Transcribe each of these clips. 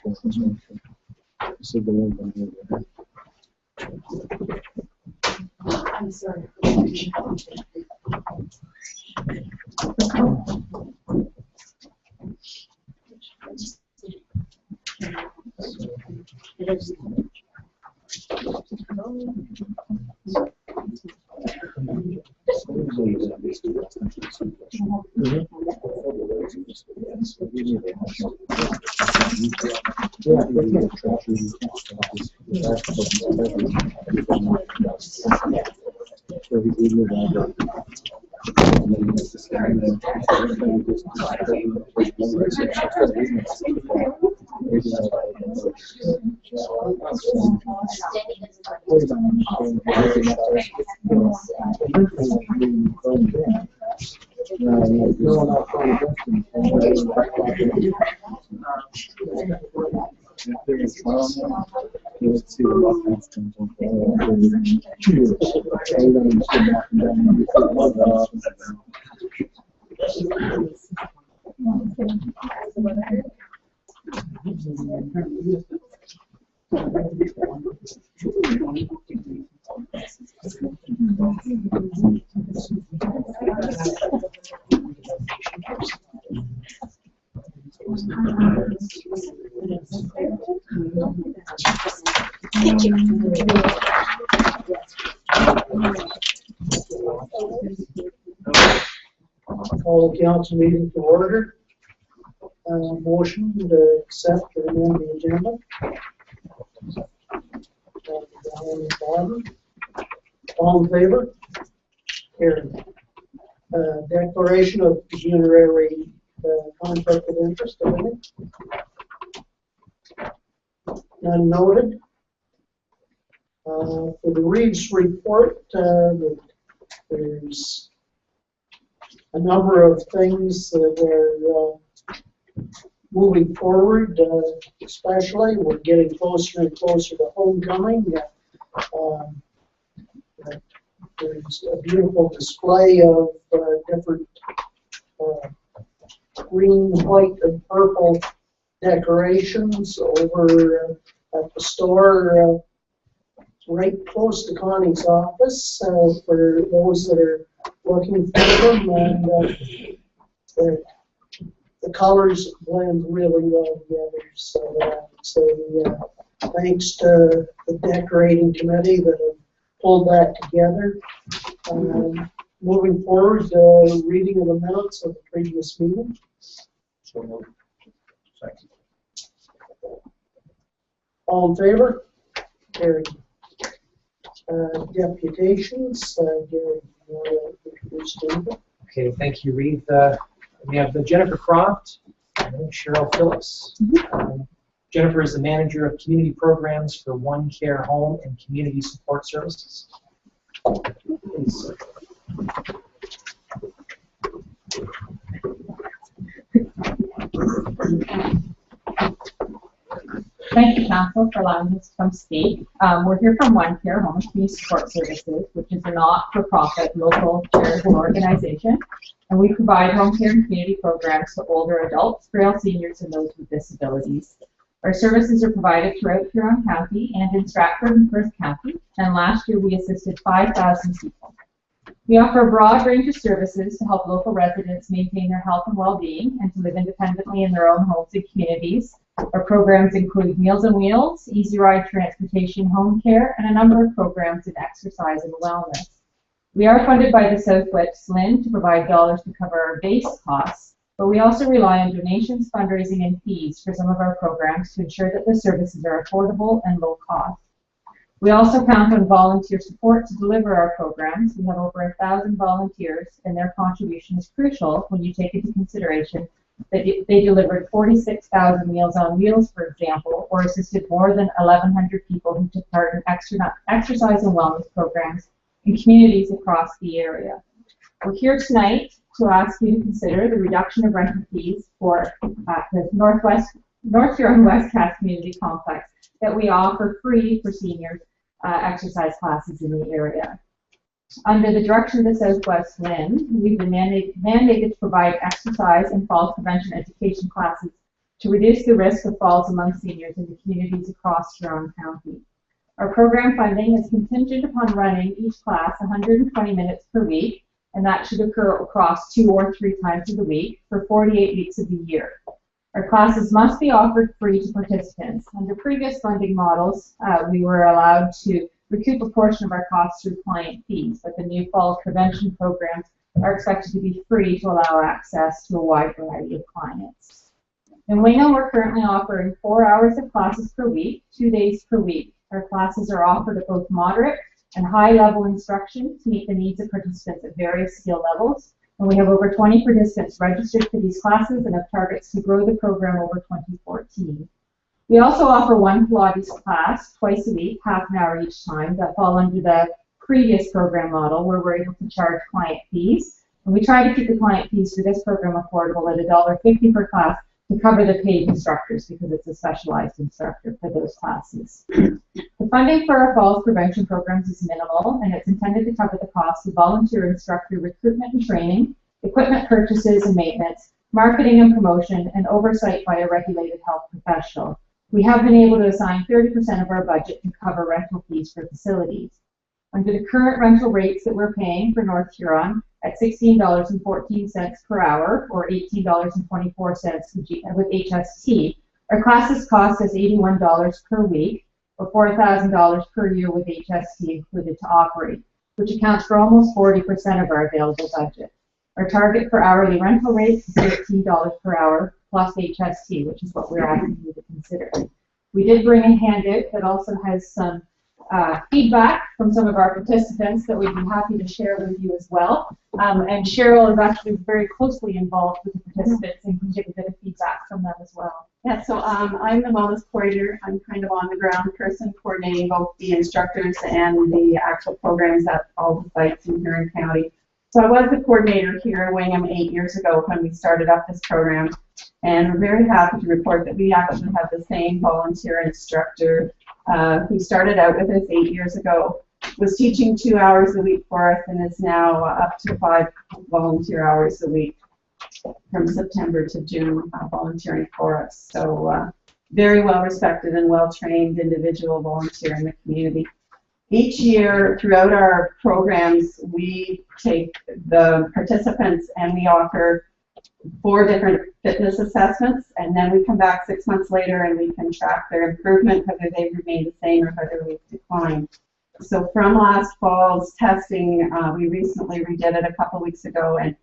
I'm sorry. Thank you. Call the council meeting to order. Motion to accept or amend the agenda. All in favor? Carried. Declaration of pecuniary conflict of interest. None noted. For the Reeves report, there's a number of things that are moving forward, especially we're getting closer and closer to homecoming. There's a beautiful display of different green, white, and purple decorations over at the store right close to Connie's office for those that are looking for them, and the colors blend really well together. So thanks to the decorating committee that have pulled that together. Moving forward, reading of the minutes of the previous meeting. All in favor? Carried. Deputations. Okay, thank you, Reed. We have Jennifer Croft and Cheryl Phillips. Jennifer is the manager of community programs for One Care Home and Community Support Services. Please. Thank you, Council, for allowing us to come speak. We're here from One Care Home and Community Support Services, which is a not-for-profit local charitable organization, and we provide home care and community programs to older adults, frail seniors, and those with disabilities. Our services are provided throughout Huron County and in Stratford and Perth County, and last year we assisted 5,000 people. We offer a broad range of services to help local residents maintain their health and well-being and to live independently in their own homes and communities. Our programs include Meals on Wheels, Easy Ride Transportation, Home Care, and a number of programs in exercise and wellness. We are funded by the Southwest LIN to provide dollars to cover our base costs, but we also rely on donations, fundraising, and fees for some of our programs to ensure that the services are affordable and low cost. We also count on volunteer support to deliver our programs. We have over 1,000 volunteers, and their contribution is crucial when you take into consideration that they delivered 46,000 Meals on Wheels, for example, or assisted more than 1,100 people who took part in exercise and wellness programs in communities across the area. We're here tonight to ask you to consider the reduction of rental fees for the North Huron West Cast Community Complex that we offer free for seniors exercise classes in the area. Under the direction of the Southwest LIN, we've been mandated to provide exercise and fall prevention education classes to reduce the risk of falls among seniors in the communities across Huron County. Our program funding is contingent upon running each class 120 minutes per week, and that should occur across 2 or 3 times of the week for 48 weeks of the year. Our classes must be offered free to participants. Under previous funding models, we were allowed to recoup a portion of our costs through client fees, but the new fall prevention programs are expected to be free to allow access to a wide variety of clients. In Wingham, we're currently offering 4 hours of classes per week, 2 days per week. Our classes are offered at both moderate and high-level instruction to meet the needs of participants at various skill levels. And we have over 20 participants registered for these classes and have targets to grow the program over 2014. We also offer one Pilates class twice a week, half an hour each time, that fall under the previous program model where we're able to charge client fees. And we try to keep the client fees for this program affordable at $1.50 per class to cover the paid instructors because it's a specialized instructor for those classes. The funding for our falls prevention programs is minimal, and it's intended to cover the cost of volunteer instructor recruitment and training, equipment purchases and maintenance, marketing and promotion, and oversight by a regulated health professional. We have been able to assign 30% of our budget to cover rental fees for facilities. Under the current rental rates that we're paying for North Huron at $16.14 per hour or $18.24 with HST, our classes cost us $81 per week or $4,000 per year with HST included to operate, which accounts for almost 40% of our available budget. Our target for hourly rental rates is $13 per hour plus HST, which is what we're asking you to consider. We did bring a handout that also has some feedback from some of our participants that we'd be happy to share with you as well. And Cheryl is actually very closely involved with the participants and can give a bit of feedback from them as well. Yeah, so I'm the wellness coordinator. I'm kind of on the ground person coordinating both the instructors and the actual programs at all the sites in Huron County. So I was the coordinator here at Wingham 8 years ago when we started up this program, and we're very happy to report that we actually have the same volunteer instructor who started out with us 8 years ago, was teaching 2 hours a week for us, and is now up to 5 volunteer hours a week from September to June volunteering for us. So very well respected and well trained individual volunteer in the community. Each year throughout our programs, we take the participants and we offer 4 different fitness assessments, and then we come back 6 months later and we can track their improvement, whether they've remained the same or whether we've declined. So from last fall's testing, we recently redid it a couple weeks ago, and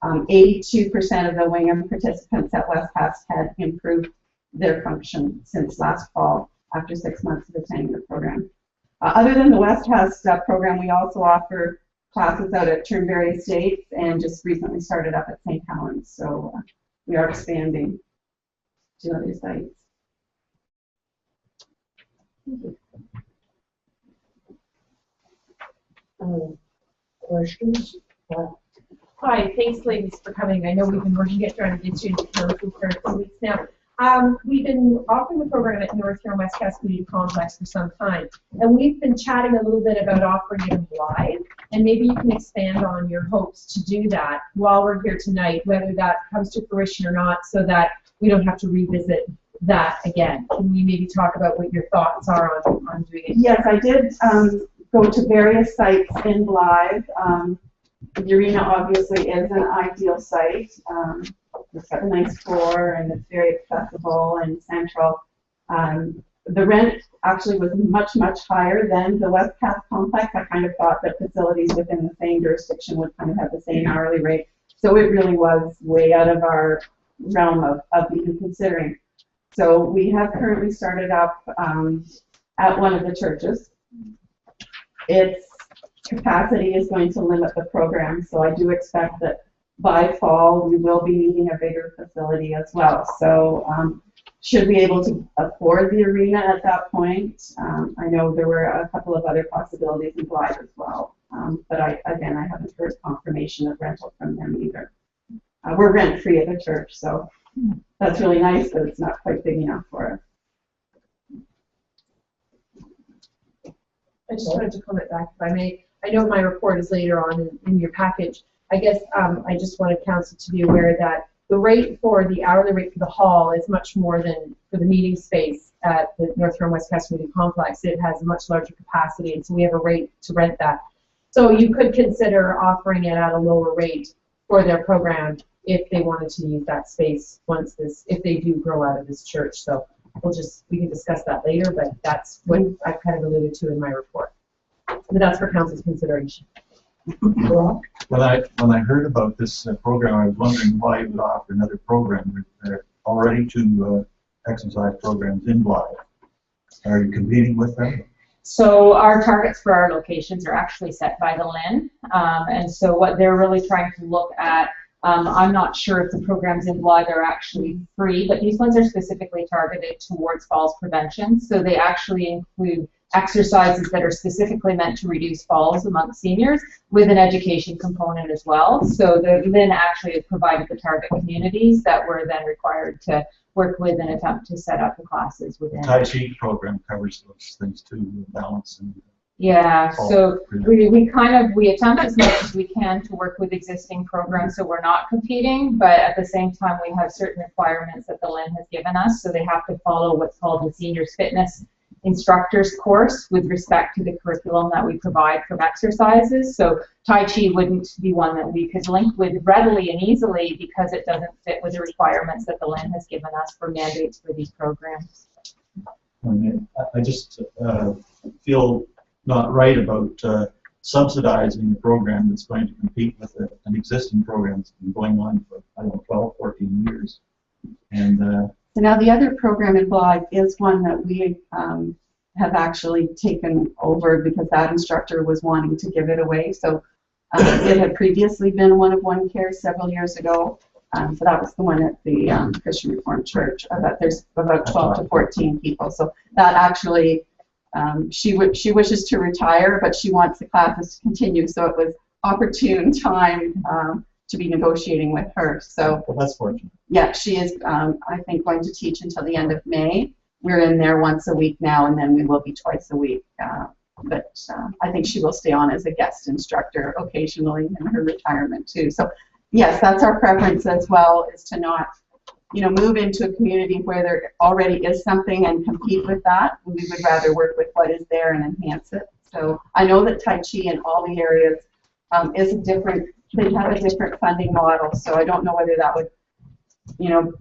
82% of the Wingham participants at West Past had improved their function since last fall after 6 months of attending the program. Other than the West Past program, we also offer classes out at Turnberry Estates and just recently started up at St. Helens. So we are expanding to other sites. Questions? Hi, thanks ladies for coming. I know we've been working at trying to get you into council for a few weeks now. We've been offering the program at North Huron West Cast Community Complex for some time, and we've been chatting a little bit about offering it live, and maybe you can expand on your hopes to do that while we're here tonight, whether that comes to fruition or not, so that we don't have to revisit that again. Can we maybe talk about what your thoughts are on doing it? Yes, I did go to various sites in Blythe. The arena obviously is an ideal site. It's got a nice floor and it's very accessible and central. The rent actually was much, much higher than the West Path complex. I kind of thought that facilities within the same jurisdiction would kind of have the same hourly rate. So it really was way out of our realm of even considering. So we have currently started up at one of the churches. Its capacity is going to limit the program, so I do expect that by fall we will be needing a bigger facility as well. So should we be able to afford the arena at that point? I know there were a couple of other possibilities in Blythe as well, but again, I haven't heard confirmation of rental from them either. We're rent-free at the church, so that's really nice, but it's not quite big enough for us. I just wanted to comment back, if I may. I know my report is later on in your package. I guess I just wanted council to be aware that the rate for the hourly rate for the hall is much more than for the meeting space at the North Huron West Cass Community Complex. It has a much larger capacity, and so we have a rate to rent that. So you could consider offering it at a lower rate for their program if they wanted to use that space if they do grow out of this church. So we can discuss that later, but that's what I've kind of alluded to in my report. But that's for council's consideration. Rob? When I heard about this program, I was wondering why you would offer another program. There are already two exercise programs in Blythe. Are you competing with them? So our targets for our locations are actually set by the LIN, and so what they're really trying to look at, I'm not sure if the programs in Blythe are actually free, but these ones are specifically targeted towards falls prevention. So they actually include exercises that are specifically meant to reduce falls among seniors with an education component as well. So the LIN actually has provided the target communities that we're then required to work with and attempt to set up the classes within. Tai Chi program covers those things too, balance and yeah, so we attempt as much as we can to work with existing programs, so we're not competing, but at the same time we have certain requirements that the LIN has given us, so they have to follow what's called the Seniors Fitness Instructors course with respect to the curriculum that we provide from exercises. So Tai Chi wouldn't be one that we could link with readily and easily because it doesn't fit with the requirements that the LIN has given us for mandates for these programs. I just feel not right about subsidizing a program that's going to compete with an existing program that's been going on for, I don't know, 12, 14 years. And so now the other program in Blythe is one that we have actually taken over because that instructor was wanting to give it away. So it had previously been one of One Care several years ago. So that was the one at the Christian Reformed Church. That there's about 12 to 14 people. So that actually, she wishes to retire, but she wants the classes to continue. So it was opportune time to be negotiating with her. So well, that's fortunate. Yeah, she is, I think, going to teach until the end of May. We're in there once a week now, and then we will be twice a week. But I think she will stay on as a guest instructor occasionally in her retirement too. So yes, that's our preference as well, is to not, move into a community where there already is something and compete with that. We would rather work with what is there and enhance it. So I know that Tai Chi in all the areas is a different. They have a different funding model, so I don't know whether that would,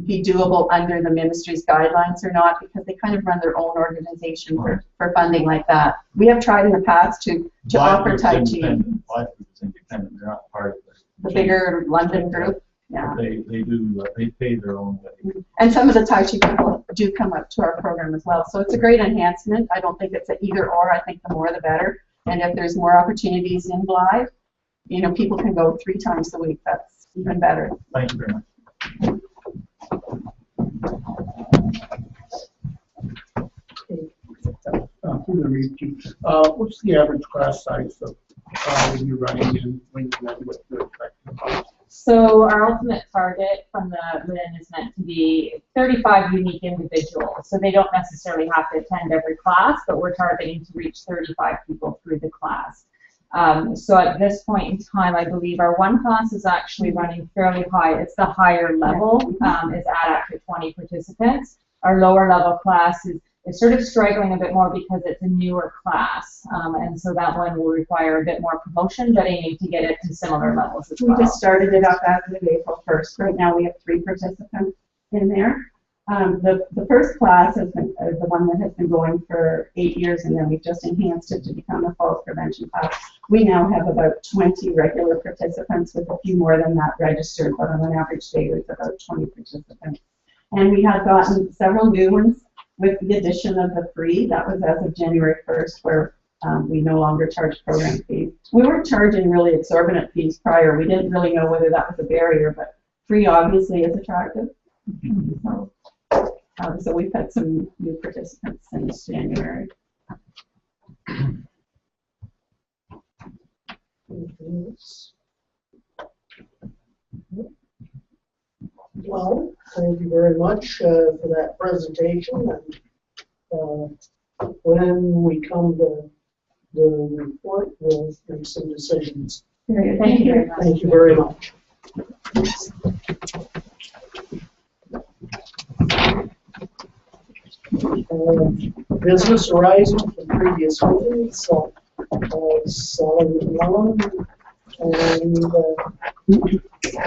be doable under the ministry's guidelines or not, because they kind of run their own organization for funding like that. We have tried in the past to offer Tai Chi. Blythe is independent. They're not part of the bigger London group. Yeah. They pay their own way. And some of the Tai Chi people do come up to our program as well. So it's a great enhancement. I don't think it's an either or. I think the more the better. And if there's more opportunities in Blythe, people can go 3 times a week. That's even better. Thank you very much. What's the average class size of when you're running in when what you're expecting about? So our ultimate target from the LIN is meant to be 35 unique individuals. So they don't necessarily have to attend every class, but we're targeting to reach 35 people through the class. So at this point in time, I believe our one class is actually running fairly high. It's the higher level, is at actually 20 participants. Our lower level class is sort of struggling a bit more because it's a newer class. And so that one will require a bit more promotion, but aiming to get it to similar levels as well. We just started it up as of April 1st. Right now we have 3 participants in there. The first class has been the one that has been going for 8 years, and then we've just enhanced it to become a falls prevention class. We now have about 20 regular participants, with a few more than that registered, but on an average day there's about 20 participants. And we have gotten several new ones with the addition of the free. That was as of January 1st, where we no longer charge program fees. We weren't charging really exorbitant fees prior. We didn't really know whether that was a barrier, but free obviously is attractive. So we've had some new participants since January. Well, thank you very much for that presentation. And when we come to the report, we'll make some decisions. Thank you very much. Thank you very much. Business arising from previous meetings, so selling along, and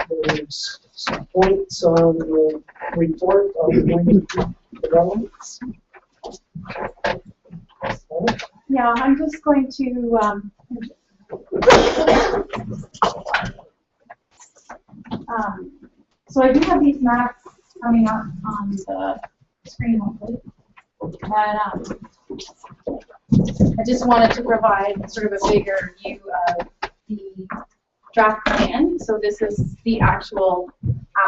there's some points on the report on winning developments. So, Yeah, I'm just going to, so I do have these maps coming up on the screen, hopefully. And I just wanted to provide sort of a bigger view of the draft plan. So this is the actual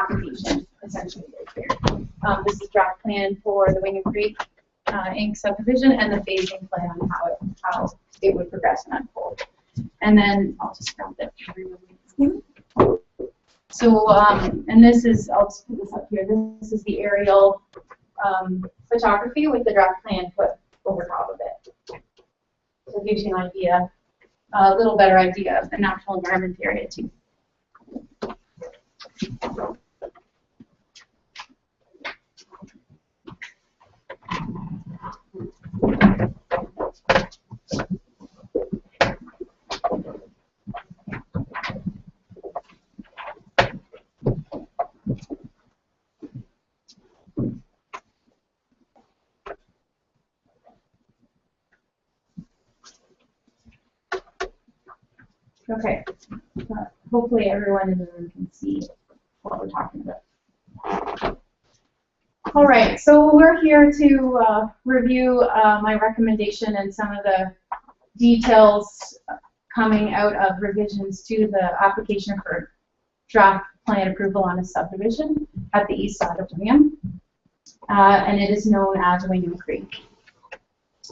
application, essentially, right here. This is draft plan for the Wingham Creek Inc. subdivision and the phasing plan on how it would progress and unfold. And then I'll just grab that. So, and this is, I'll just put this up here. This is the aerial photography with the draft plan put over top of it. So it gives you an idea, a little better idea of the natural environment area too. Okay, hopefully everyone in the room can see what we're talking about. All right, so we're here to review my recommendation and some of the details coming out of revisions to the application for draft plan approval on a subdivision at the east side of Wingham, and it is known as Wingham Creek.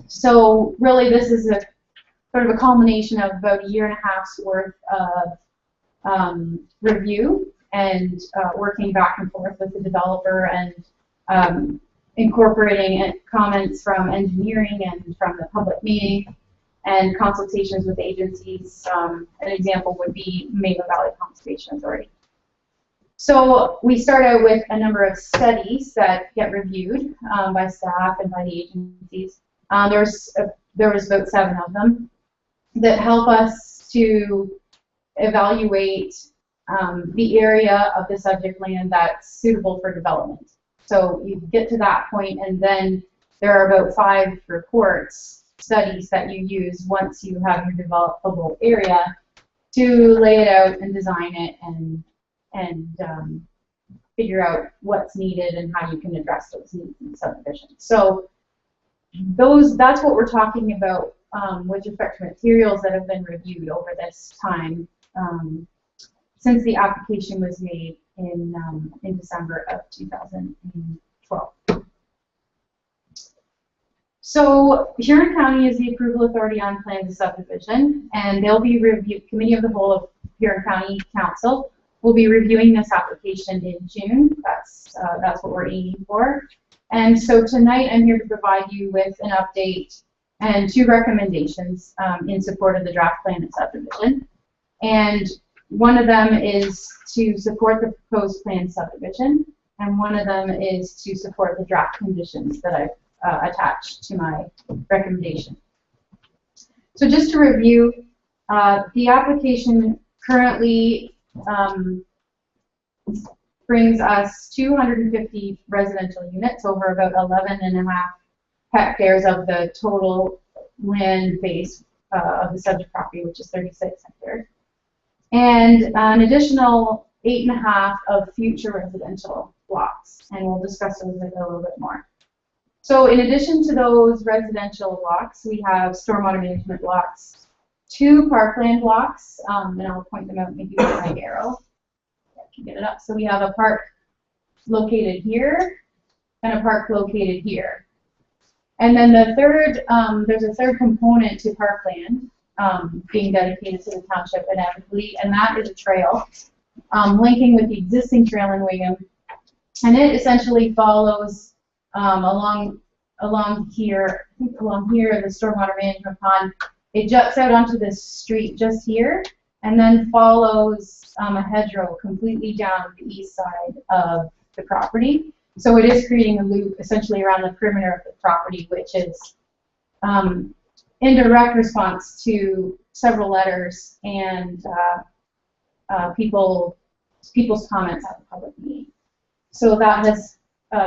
So really this is a sort of a culmination of about a year and a half's worth of review and working back and forth with the developer and incorporating comments from engineering and from the public meeting and consultations with agencies. An example would be Maven Valley Conservation Authority. So we start out with a number of studies that get reviewed by staff and by the agencies. There was about 7 of them that help us to evaluate the area of the subject land that's suitable for development. So you get to that point, and then there are about 5 reports, studies that you use once you have your developable area to lay it out and design it and figure out what's needed and how you can address those needs in the subdivision. So that's what we're talking about with respect to materials that have been reviewed over this time since the application was made in December of 2012. So Huron County is the approval authority on plans of subdivision, and they'll be reviewed. Committee of the Whole of Huron County Council will be reviewing this application in June. That's what we're aiming for. And so tonight I'm here to provide you with an update and 2 recommendations in support of the draft plan of subdivision. And one of them is to support the proposed plan subdivision, and one of them is to support the draft conditions that I've attached to my recommendation. So just to review, the application currently brings us 250 residential units over about 11.5 hectares of the total land base of the subject property, which is 36 hectares, and an additional 8.5 of future residential blocks, and we'll discuss those a little bit more. So in addition to those residential blocks, we have stormwater management blocks, 2 parkland blocks, and I'll point them out maybe with my arrow. I can get it up. So we have a park located here and a park located here. And then the third, there's a third component to parkland being dedicated to the township inevitably, and that is a trail linking with the existing trail in Wingham. And it essentially follows along here, the stormwater management pond. It juts out onto this street just here, and then follows a hedgerow completely down the east side of the property. So it is creating a loop essentially around the perimeter of the property, which is in direct response to several letters and people's comments at the public meeting. So that has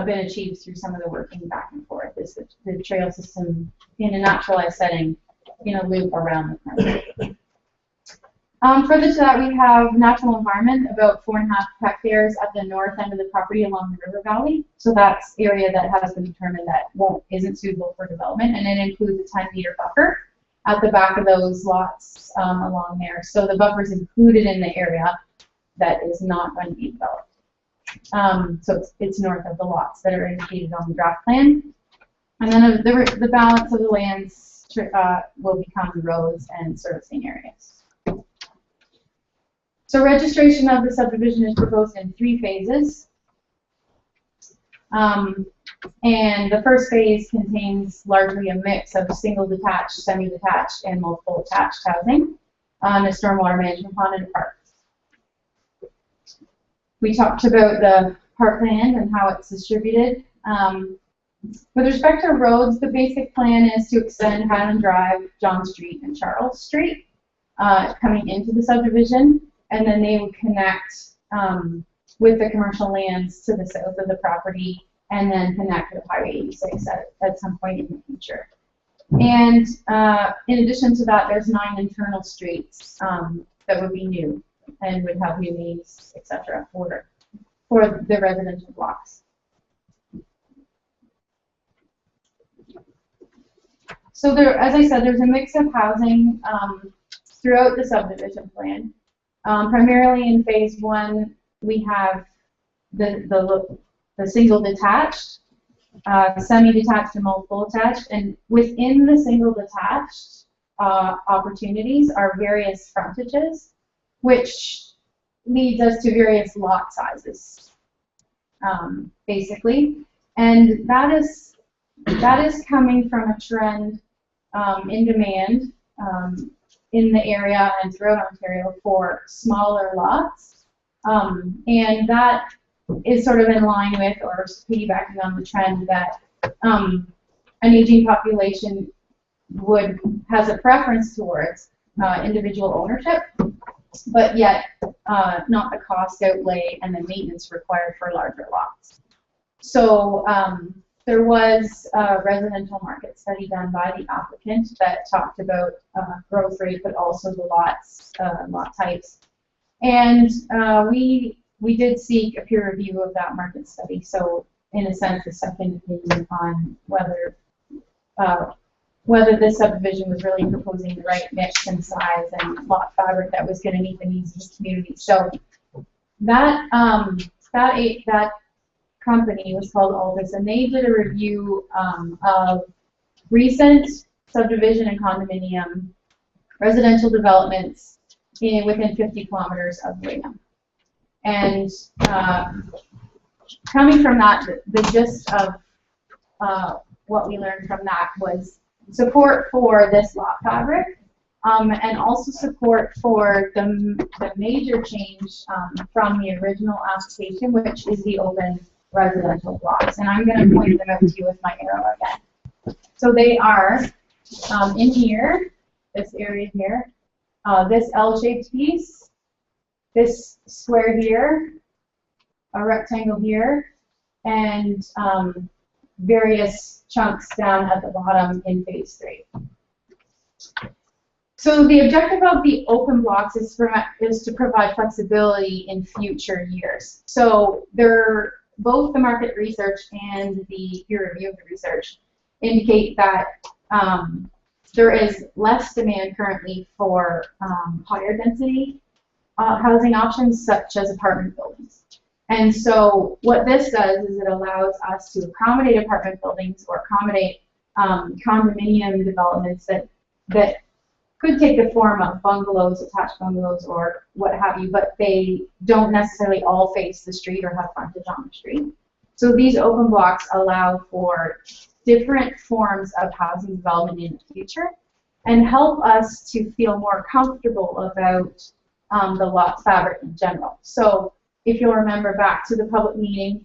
been achieved through some of the working back and forth. Is the trail system in a naturalized setting in a loop around the perimeter. Further to that, we have natural environment, about 4.5 hectares at the north end of the property along the river valley. So that's area that has been determined that isn't suitable for development, and it includes a 10-meter buffer at the back of those lots along there. So the buffer is included in the area that is not going to be developed. So it's north of the lots that are indicated on the draft plan. And then the balance of the lands will become roads and servicing areas. So registration of the subdivision is proposed in 3 phases. And the first phase contains largely a mix of single detached, semi-detached, and multiple attached housing on a stormwater management pond and a park. We talked about the parkland and how it's distributed. With respect to roads, the basic plan is to extend Highland Drive, John Street, and Charles Street coming into the subdivision, and then they would connect with the commercial lands to the south of the property, and then connect with Highway 86 at some point in the future. And in addition to that, there's 9 internal streets that would be new and would have new names, etc., for the residential blocks. So there, as I said, there's a mix of housing throughout the subdivision plan. Primarily in phase 1, we have the single detached, semi-detached, and multiple attached, and within the single detached opportunities are various frontages, which leads us to various lot sizes, basically, and that is coming from a trend in demand in the area and throughout Ontario for smaller lots, and that is sort of in line with or piggybacking on the trend that an aging population has a preference towards individual ownership, but yet not the cost outlay and the maintenance required for larger lots. So there was a residential market study done by the applicant that talked about growth rate, but also the lots, lot types. And we did seek a peer review of that market study. So in a sense, a second opinion on whether this subdivision was really proposing the right mix and size and lot fabric that was going to meet the needs of the community. So that company was called Aldous, and they did a review of recent subdivision and condominium residential developments within 50 kilometers of Wingham. And coming from that, the gist of what we learned from that was support for this lot fabric, and also support for the major change from the original application, which is the open residential blocks. And I'm going to point them out to you with my arrow again. So they are in here, this area here, this L-shaped piece, this square here, a rectangle here, and various chunks down at the bottom in phase 3. So the objective of the open blocks is to provide flexibility in future years. So both the market research and the peer review of the research indicate that there is less demand currently for higher density housing options such as apartment buildings. And so what this does is it allows us to accommodate apartment buildings or accommodate condominium developments that could take the form of bungalows, attached bungalows, or what have you, but they don't necessarily all face the street or have frontage on the street. So these open blocks allow for different forms of housing development in the future and help us to feel more comfortable about the lot fabric in general. So if you'll remember back to the public meeting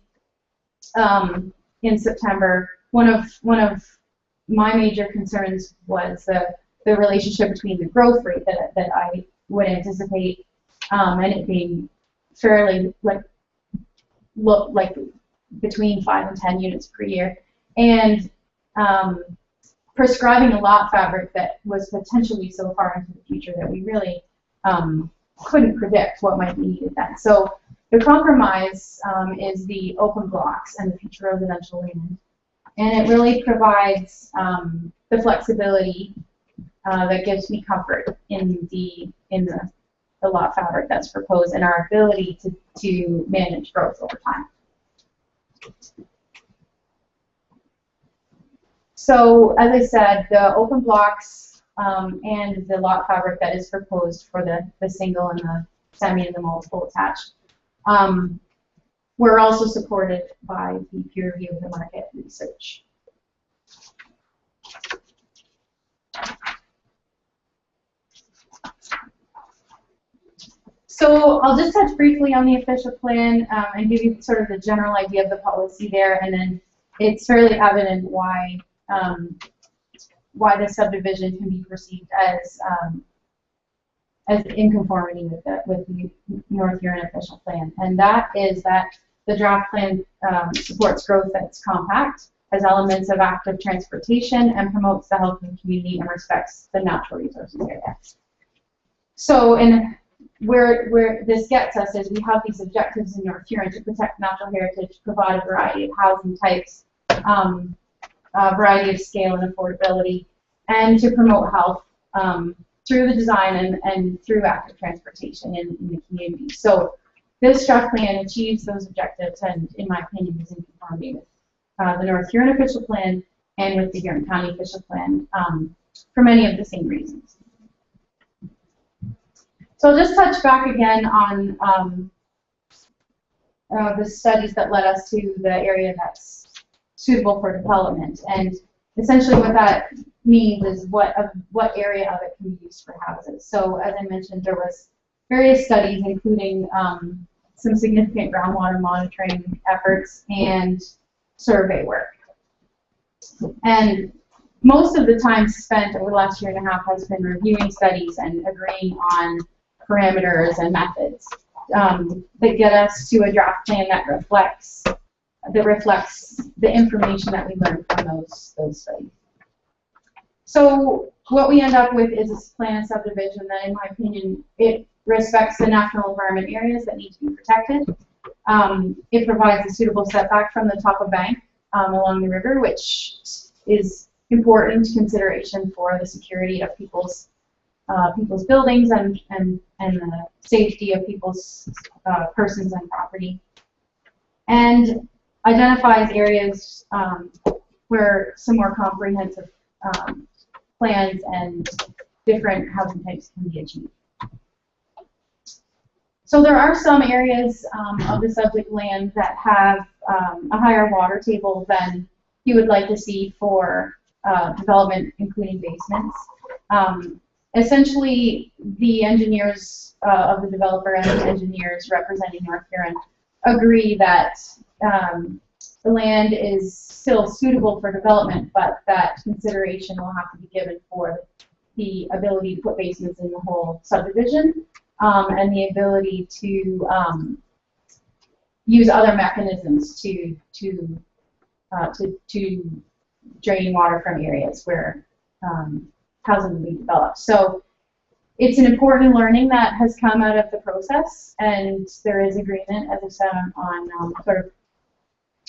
in September, one of my major concerns was the relationship between the growth rate that I would anticipate and it being fairly like between 5 and 10 units per year, and prescribing a lot fabric that was potentially so far into the future that we really couldn't predict what might be needed then. So the compromise is the open blocks and the future residential land, and it really provides the flexibility that gives me comfort in the lot fabric that's proposed and our ability to manage growth over time. So, as I said, the open blocks and the lot fabric that is proposed for the single and the semi and the multiple attached were also supported by the peer review of the market research. So I'll just touch briefly on the official plan and give you sort of the general idea of the policy there, and then it's fairly evident why this subdivision can be perceived as in conformity with the North Huron official plan, and that is that the draft plan supports growth that's compact, has elements of active transportation, and promotes the health of the community and respects the natural resources area. So where this gets us is we have these objectives in North Huron to protect natural heritage, provide a variety of housing types, a variety of scale and affordability, and to promote health through the design and through active transportation in the community. So this draft plan achieves those objectives and, in my opinion, is in conformity with the North Huron official plan and with the Huron County official plan for many of the same reasons. So I'll just touch back again on the studies that led us to the area that's suitable for development. And essentially what that means is what area of it can be used for houses. So as I mentioned, there was various studies, including some significant groundwater monitoring efforts and survey work. And most of the time spent over the last year and a half has been reviewing studies and agreeing on parameters and methods that get us to a draft plan that reflects the information that we learned from those studies. So what we end up with is a plan of subdivision that, in my opinion, it respects the national environment areas that need to be protected. It provides a suitable setback from the top of bank along the river, which is important consideration for the security of people's buildings and the safety of people's persons and property, and identifies areas where some more comprehensive plans and different housing types can be achieved. So there are some areas of the subject land that have a higher water table than you would like to see for development, including basements. Essentially, the engineers of the developer and the engineers representing North Huron agree that the land is still suitable for development, but that consideration will have to be given for the ability to put basements in the whole subdivision and the ability to use other mechanisms to drain water from areas where housing will be developed. So it's an important learning that has come out of the process, and there is agreement, as I said, on sort of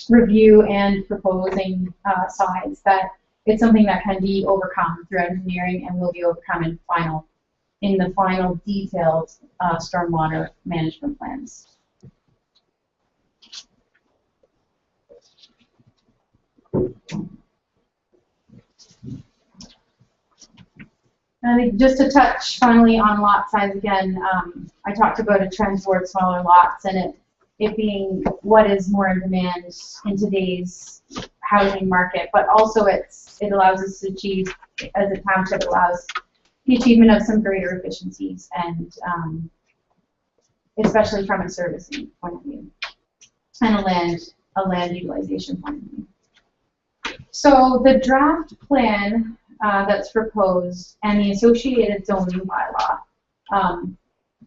review and proposing sides that it's something that can be overcome through engineering and will be overcome in the final detailed stormwater management plans. And just to touch finally on lot size again, I talked about a trend towards smaller lots and it being what is more in demand in today's housing market, but also it allows us to achieve, as a township, allows the achievement of some greater efficiencies and especially from a servicing point of view and a land utilization point of view. So the draft plan that's proposed and the associated zoning bylaw,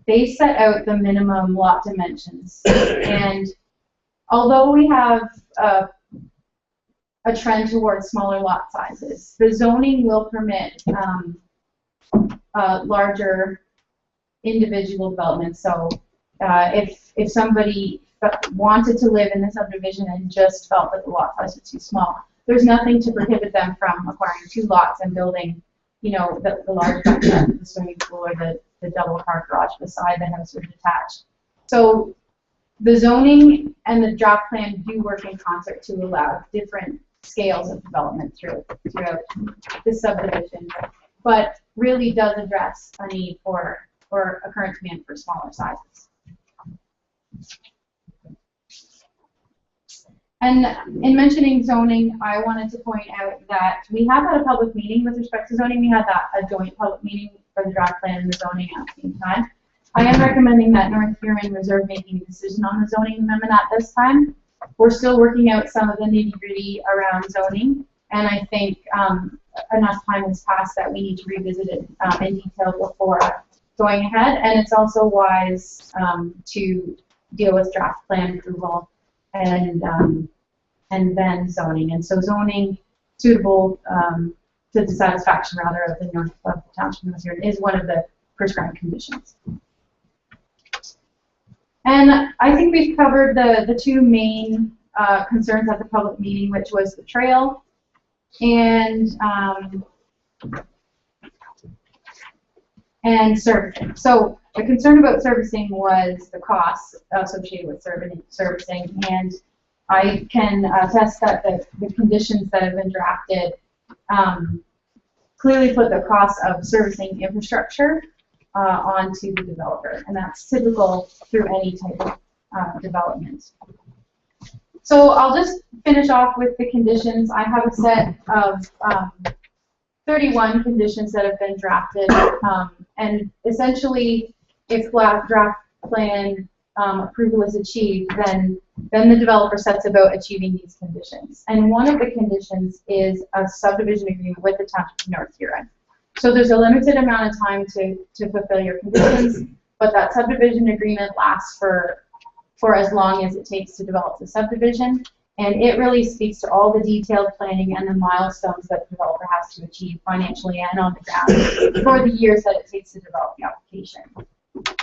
they set out the minimum lot dimensions. And although we have a trend towards smaller lot sizes, the zoning will permit larger individual developments. So if somebody wanted to live in the subdivision and just felt that the lot size was too small, there's nothing to prohibit them from acquiring 2 lots and building, you know, the large backyard, the swimming pool, or the double car garage beside the house or detached. So the zoning and the draft plan do work in concert to allow different scales of development throughout the subdivision, but really does address a need for a current demand for smaller sizes. And in mentioning zoning, I wanted to point out that we have had a public meeting with respect to zoning. We had a joint public meeting for the draft plan and the zoning at the same time. I am recommending that North Huron reserve making a decision on the zoning amendment at this time. We're still working out some of the nitty-gritty around zoning, and I think enough time has passed that we need to revisit it in detail before going ahead. And it's also wise to deal with draft plan approval and then zoning. And so zoning suitable to the satisfaction rather of the North of the Township of North Huron is one of the prescribed conditions. And I think we've covered the 2 main concerns at the public meeting, which was the trail and servicing. So the concern about servicing was the costs associated with servicing, and I can attest that the conditions that have been drafted clearly put the cost of servicing infrastructure onto the developer, and that's typical through any type of development. So I'll just finish off with the conditions. I have a set of 31 conditions that have been drafted, and essentially, if draft plan approval is achieved, then the developer sets about achieving these conditions. And one of the conditions is a subdivision agreement with the Township of North Huron. So there's a limited amount of time to fulfill your conditions, but that subdivision agreement lasts for as long as it takes to develop the subdivision, and it really speaks to all the detailed planning and the milestones that the developer has to achieve financially and on the ground for the years that it takes to develop the application.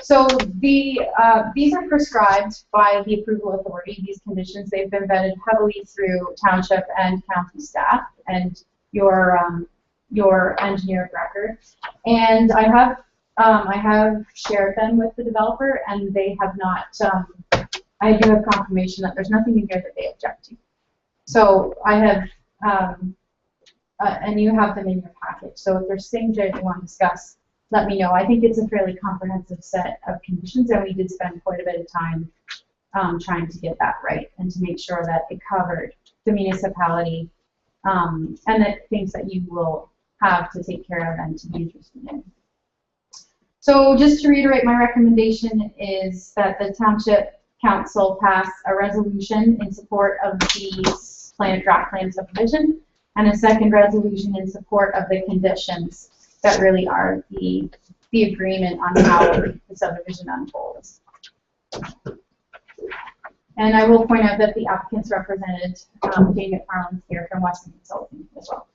So these are prescribed by the approval authority, these conditions. They've been vetted heavily through township and county staff and your engineer of record. And I have shared them with the developer, and they have not, I do have confirmation that there's nothing in here that they object to. So I have, and you have them in your package. So if there's things that you want to discuss, let me know. I think it's a fairly comprehensive set of conditions, and we did spend quite a bit of time trying to get that right and to make sure that it covered the municipality and the things that you will have to take care of and to be interested in. So just to reiterate, my recommendation is that the Township Council pass a resolution in support of the draft plan subdivision, and a second resolution in support of the conditions that really are the agreement on how the subdivision unfolds. And I will point out that the applicants represented Jane McFarland's here from Weston Consulting as well.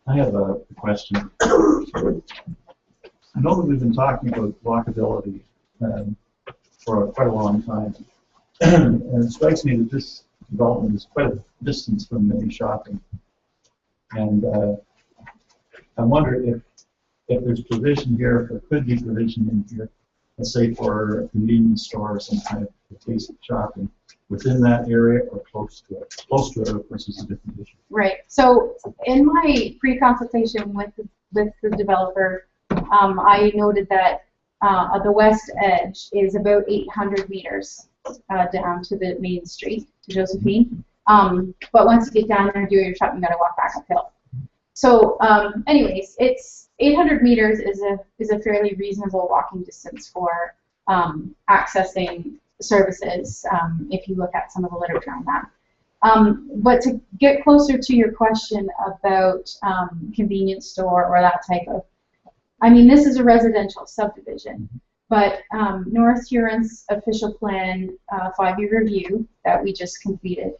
I have a question. I know that we've been talking about walkability for quite a long time, and it strikes me that this development is quite a distance from many shopping. And I wonder if there's provision here, if there could be provision in here, let's say for a convenience store or some kind of place of shopping within that area or close to it. Close to it, of course, is a different issue. Right. So in my pre-consultation with the developer, I noted that the west edge is about 800 meters down to the main street, to Josephine. But once you get down there and do your shopping, you got to walk back uphill. So, anyways, it's 800 meters is a fairly reasonable walking distance for accessing services. If you look at some of the literature on that. But to get closer to your question about convenience store or that type of, I mean, this is a residential subdivision, but North Huron's official plan 5-year review that we just completed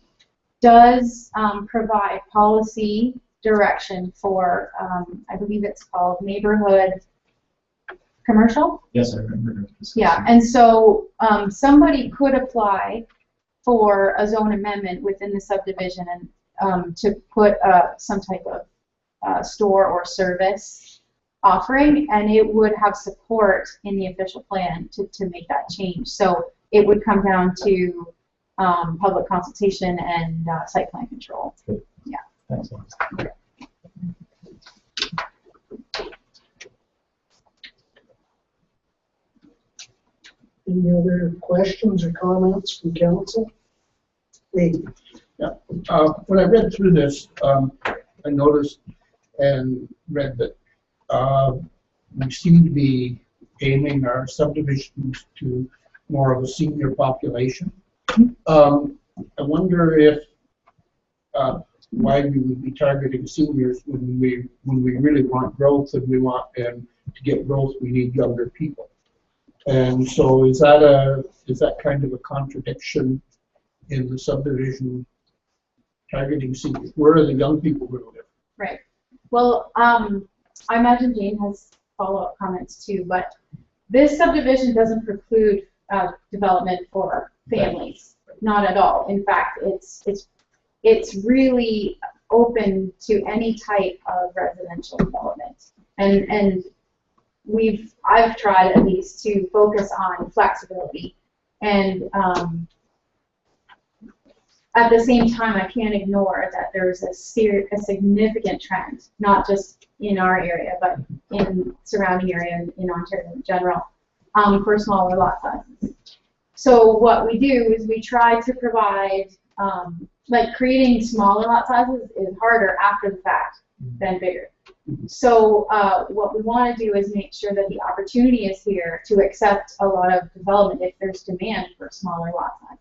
does provide policy direction for, I believe it's called neighborhood commercial. Yes, I remember. Yeah, and so somebody could apply for a zone amendment within the subdivision and to put some type of store or service offering, and it would have support in the official plan to make that change. So it would come down to public consultation and site plan control. Good. Yeah. Thanks. Any other questions or comments from council? Lee? When I read through this, I noticed and read that we seem to be aiming our subdivisions to more of a senior population. I wonder if why we would be targeting seniors when we really want growth and to get growth we need younger people. And so is that kind of a contradiction in the subdivision targeting seniors? Where are the young people going to live? Right. Well, I imagine Jane has follow-up comments too, but this subdivision doesn't preclude development for families, not at all. In fact, it's really open to any type of residential development, and I've tried at least to focus on flexibility, and at the same time, I can't ignore that there's a significant trend, not just in our area, but in surrounding area in Ontario in general, for smaller lot sizes. So what we do is we try to provide, like creating smaller lot sizes is harder after the fact than bigger. So what we want to do is make sure that the opportunity is here to accept a lot of development if there's demand for smaller lot sizes.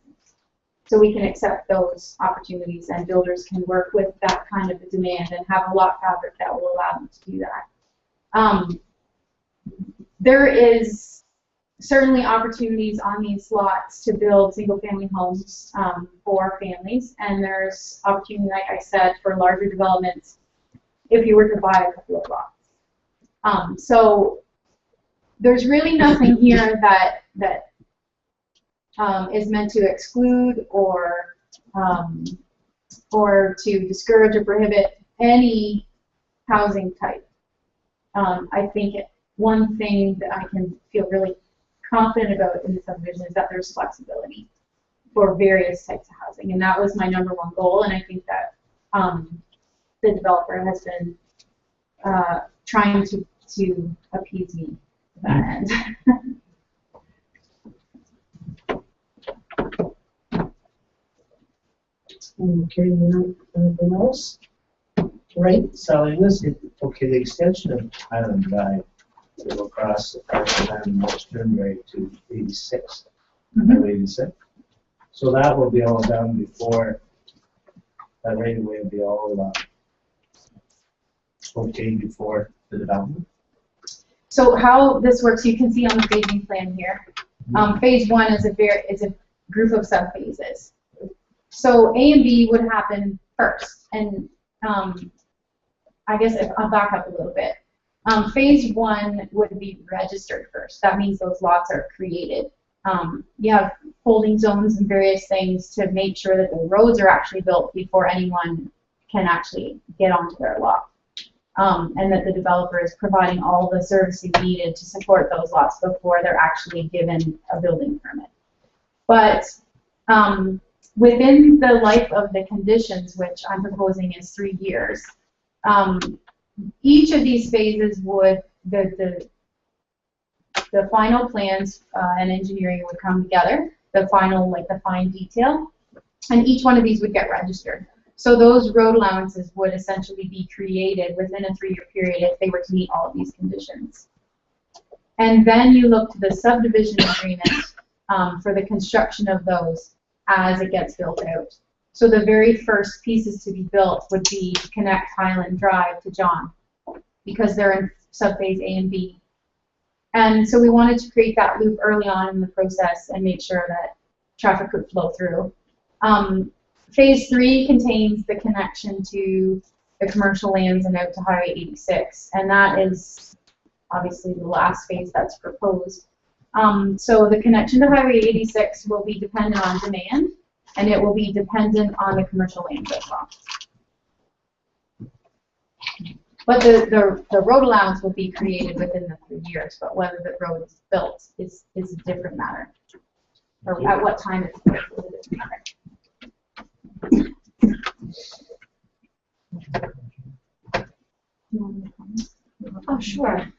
So we can accept those opportunities, and builders can work with that kind of a demand and have a lot fabric that will allow them to do that. There is certainly opportunities on these lots to build single-family homes for families, and there's opportunity, like I said, for larger developments if you were to buy a couple of lots. So there's really nothing here that is meant to exclude or to discourage or prohibit any housing type. I think one thing that I can feel really confident about in the subdivision is that there's flexibility for various types of housing, and that was my #1 goal, and I think that the developer has been trying to appease me to that end. Okay, anything else? Right? Sally, the extension of Highland Drive to go across the parcel land in Western Way to 86, Highway 86. So that will be all done before, that right away will be all okay before the development. So how this works, you can see on the phasing plan here. Phase 1 is a group of sub-phases. So A and B would happen first, and I guess I'll back up a little bit. Phase 1 would be registered first. That means those lots are created. You have holding zones and various things to make sure that the roads are actually built before anyone can actually get onto their lot. And that the developer is providing all the services needed to support those lots before they're actually given a building permit. But within the life of the conditions, which I'm proposing is 3 years, each of these phases would, the final plans and engineering would come together, the final, like the fine detail, and each one of these would get registered. So those road allowances would essentially be created within a 3-year period if they were to meet all of these conditions. And then you look to the subdivision agreement for the construction of those as it gets built out. So the very first pieces to be built would be to connect Highland Drive to John, because they're in subphase A and B. And so we wanted to create that loop early on in the process and make sure that traffic could flow through. Phase 3 contains the connection to the commercial lands and out to Highway 86, and that is obviously the last phase that's proposed. So the connection to Highway 86 will be dependent on demand, and it will be dependent on the commercial lands as well. But the road allowance will be created within the 3 years, but whether the road is built is a different matter. Or at what time it's built is a different matter. Oh, sure.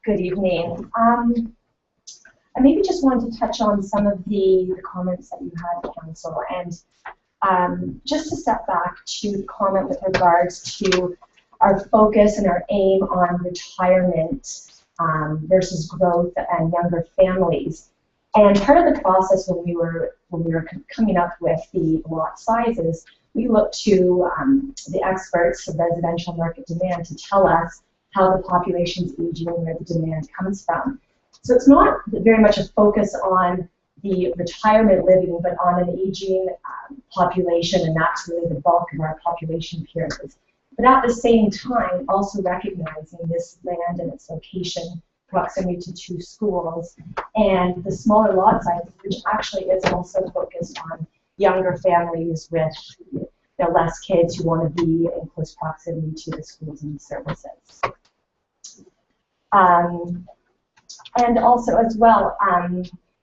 Good evening. I maybe just wanted to touch on some of the comments that you had, Council, and just to step back to the comment with regards to our focus and our aim on retirement versus growth and younger families. And part of the process when we were coming up with the lot sizes, we looked to the experts of residential market demand to tell us how the population's aging and where the demand comes from. So it's not very much a focus on the retirement living, but on an aging population, and that's really the bulk of our population periods. But at the same time, also recognizing this land and its location, proximity to 2 schools, and the smaller lot sizes, which actually is also focused on younger families with less kids who want to be in close proximity to the schools and the services. And also as well,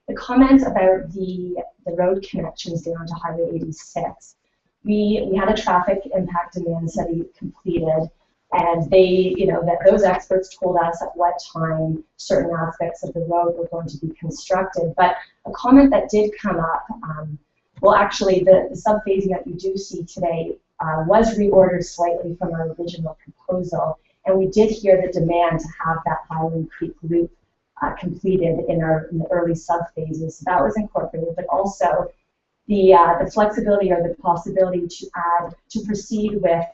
the comment about the road connections down to Highway 86. We had a traffic impact demand study completed, and they, that those experts told us at what time certain aspects of the road were going to be constructed. But a comment that did come up, well, actually, the subphasing that you do see today was reordered slightly from our original proposal, and we did hear the demand to have that Highland Creek loop completed in the early subphases. So that was incorporated, but also the flexibility or the possibility to proceed with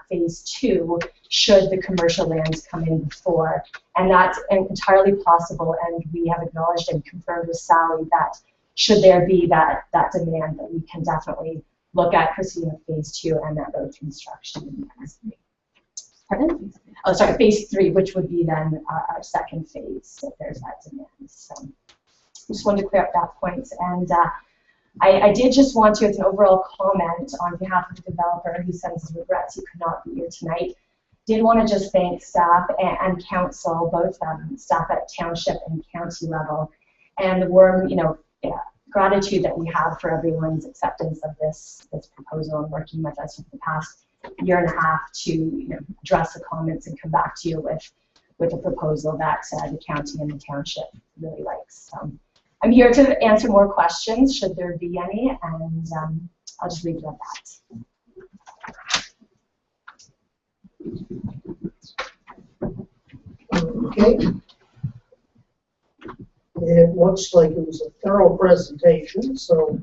phase 2 should the commercial lands come in before, and that's entirely possible. And we have acknowledged and confirmed with Sally that should there be that demand, that we can definitely look at proceeding with phase 2 and that road construction in phase 3. Pardon? Oh, sorry, phase 3, which would be then our second phase if there's that demand. So I just wanted to clear up that point. And I did just want to, as an overall comment on behalf of the developer who sends his regrets he could not be here tonight, did want to just thank staff and council, both staff at township and county level, and the warm, gratitude that we have for everyone's acceptance of this proposal and working with us for the past year and a half to address the comments and come back to you with a proposal that the county and the township really likes. So I'm here to answer more questions should there be any, and I'll just leave it at that. Okay. It looks like it was a thorough presentation, so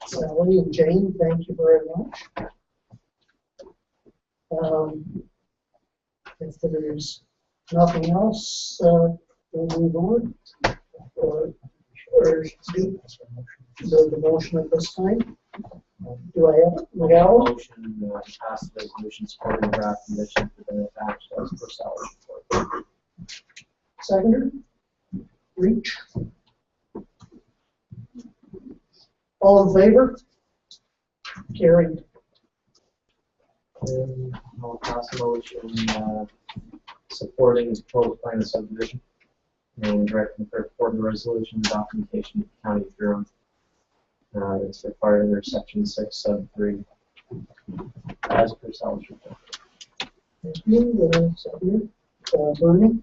Sally and Jane, thank you very much. If there's nothing else, we'll move on. Or do the motion at this time. Do I have it? Miguel? Motion to pass the resolution supporting draft conditions within the attached as per salary report. Seconder? Reach? All in favor? Carried. And I'll pass a motion supporting the proposed plan of subdivision and directing the clerk to forward the resolution and documentation to the County of Huron. It's required under section 6 sub 3 as per salary report. Thank you. Seconder? Bernie?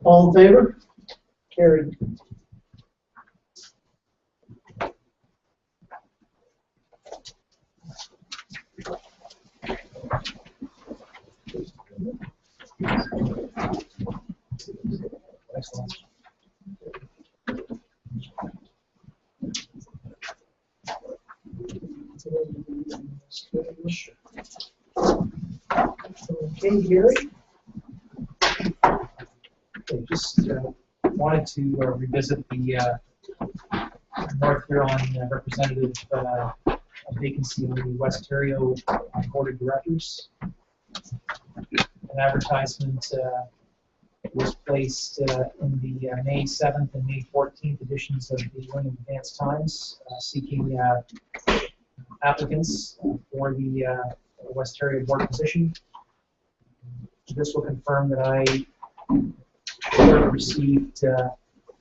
All in favor? Carried. Excellent. Okay, Gary? I just wanted to revisit the North Huron representative vacancy in the West Ontario Board of Directors. An advertisement was placed in the May 7th and May 14th editions of the William Advance Times, seeking applicants for the West Ontario Board position. This will confirm that I received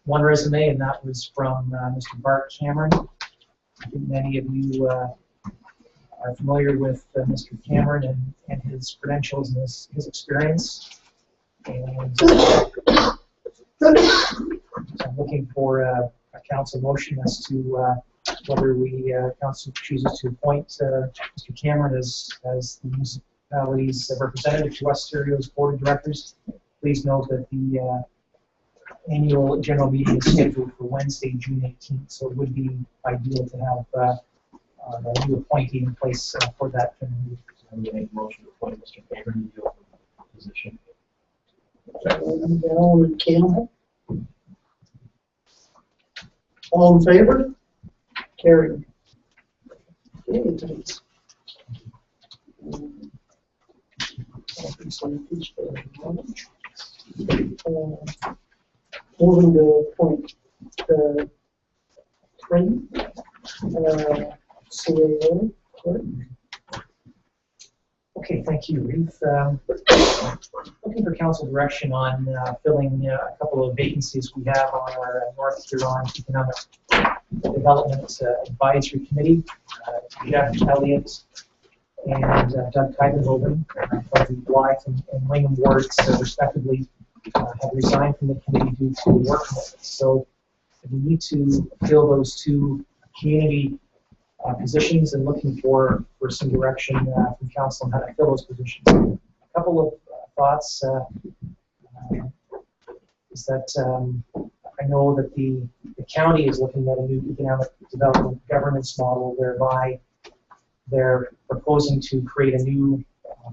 one resume, and that was from Mr. Bart Cameron. I think many of you are familiar with Mr. Cameron and his credentials and his experience. And so I'm looking for a council motion as to whether council chooses to appoint Mr. Cameron as the municipality's representative to West Ontario's Board of Directors. Please note that the annual general meeting is scheduled for Wednesday, June 18th, so it would be ideal to have a new appointee in place for that general meeting. I'm going to make a motion to appoint Mr. Cameron to the open position. Alan Campbell. All in favor? Carried. Okay, thanks. Moving to point three, CAO clerk. Okay, thank you, Ruth. Looking for council direction on filling a couple of vacancies we have on our North Huron Economic Development Advisory Committee. Jeff Elliott and Doug Kuikenhoven from the Blythe and Wingham wards, respectively, have resigned from the committee due to work commitments. So we need to fill those two community positions, and looking for some direction from council on how to fill those positions. A couple of thoughts is that I know that the county is looking at a new economic development governance model whereby they're proposing to create a new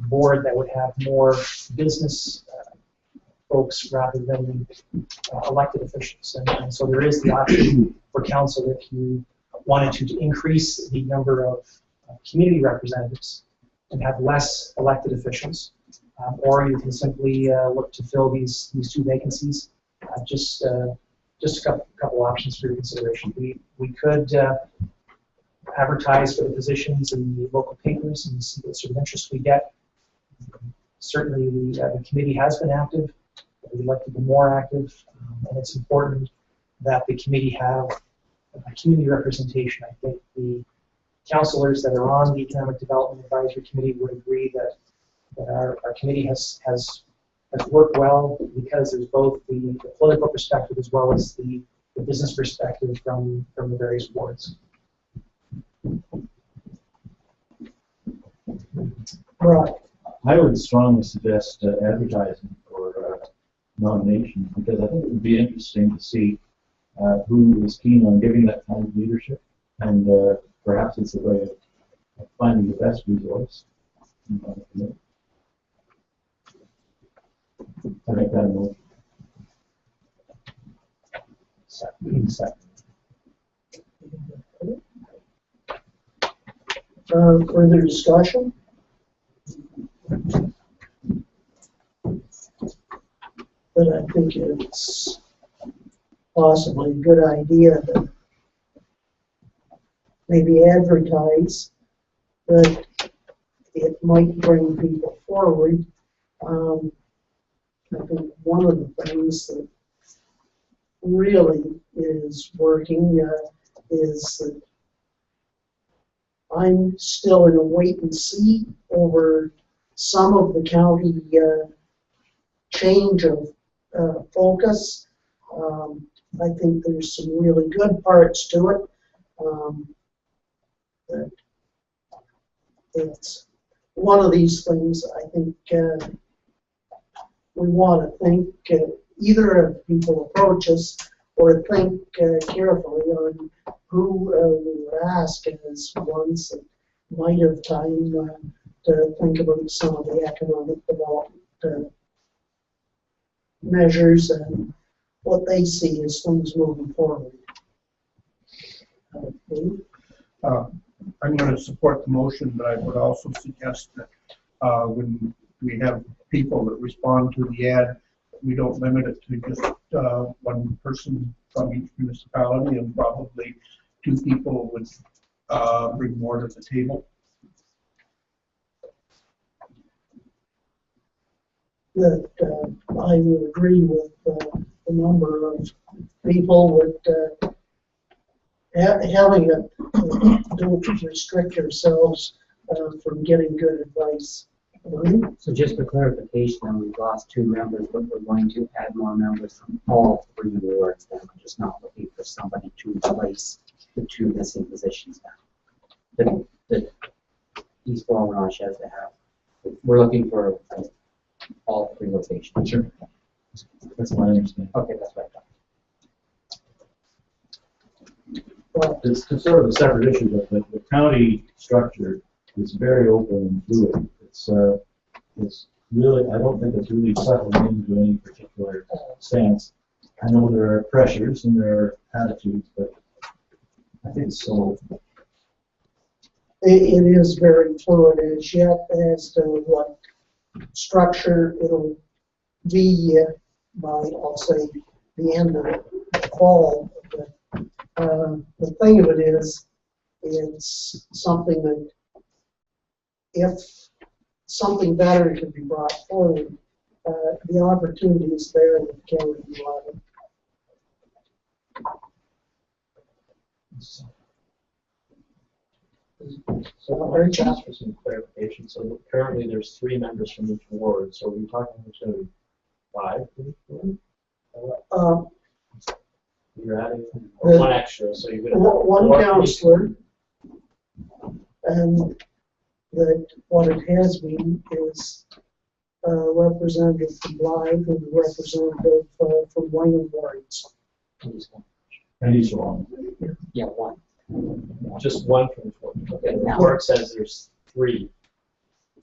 board that would have more business folks rather than elected officials. And so there is the option for council, if you wanted to increase the number of community representatives and have less elected officials, or you can simply look to fill these two vacancies. Just a couple options for your consideration. We could advertise for the positions in the local papers and see what sort of interest we get. Certainly the committee has been active. We'd like to be more active, and it's important that the committee have community representation. I think the councillors that are on the Economic Development Advisory Committee would agree that our committee has worked well because there's both the political perspective as well as the business perspective from the various boards. Right. I would strongly suggest advertising for nomination, because I think it would be interesting to see who is keen on giving that kind of leadership, and perhaps it's a way of finding the best resource. I make that a motion. Second. Further discussion? But I think it's possibly a good idea to maybe advertise that it might bring people forward. I think one of the things that really is working is that I'm still in a wait and see over some of the county change of focus. I think there's some really good parts to it. That it's one of these things, I think we want to think either of people approach us or think carefully on who we would ask as ones that might have time to think about some of the economic development measures and what they see as things moving forward. Dave? I'm going to support the motion, but I would also suggest that when we have people that respond to the ad, we don't limit it to just one person from each municipality, and probably two people would bring more to the table. That I would agree with the number of people that having it, don't restrict ourselves from getting good advice. So just for clarification, we've lost 2 members, but we're going to add more members from all 3 wards. Then we're just not looking for somebody to replace the 2 missing positions now. The East Orange has to have. We're looking for all 3 locations. Sure. That's my understanding. Okay, that's right. Well, It's sort of a separate issue, but the county structure is very open and fluid. It's really, I don't think it's really settled into any particular stance. I know there are pressures and there are attitudes, but I think it's so. it is very fluid as yet as to what structure it'll be by, I'll say, the end of the fall. The thing of it is, it's something that if something better can be brought forward, the opportunity is there and it can be brought. So I just ask for some clarification. So currently there's 3 members from each ward. So we're talking about 5 from each ward? You're adding or 1 extra, so you're going to have one counselor, and that what it has been is a representative from Blythe and a representative from Wingham wards. And he's wrong. Yeah, 1. just 1 from each ward. Okay. Yeah. Where it says there's 3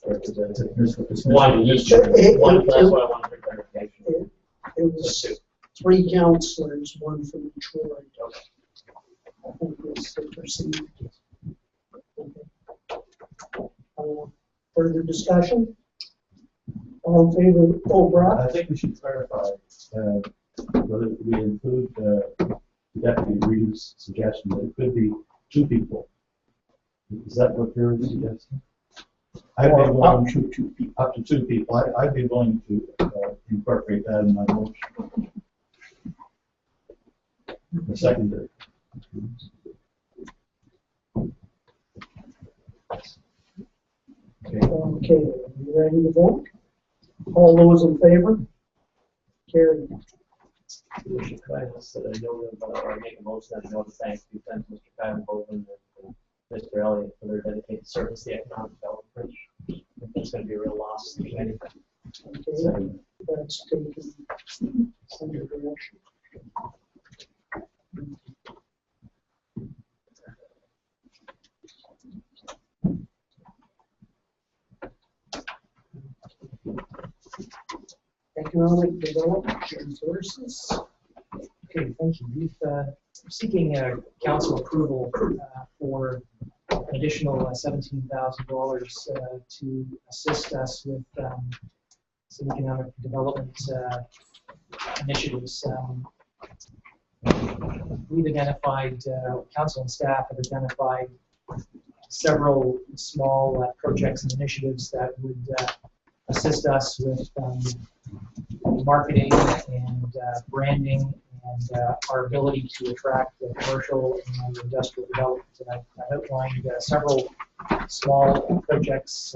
representatives. It's 1 each. That's why I wanted for clarification. It was 3 counselors, 1 from each ward. I think was the procedure. Further discussion? All in favor, Brad? I think we should clarify whether we include Deputy Reeves' suggestion that it could be 2 people. Is that what you're suggesting? I'd be willing to 2 people. Up to 2 people. I'd be willing to incorporate that in my motion. The secondary. Okay, you ready to vote? All those in favor? Carried. Commissioner Kyle said I know or make a motion that I know to thank Mr. Kyle Bowman and Mr. Elliott for their dedicated service to the economic development. I think it's going to be a real loss to the community. Okay, that's taken under direction. Economic Development Resources. Okay, thank you. We're seeking council approval for an additional $17,000 to assist us with some economic development initiatives. We've identified, council and staff have identified several small projects and initiatives that would assist us with marketing and branding and our ability to attract commercial and industrial development. And I've outlined several small projects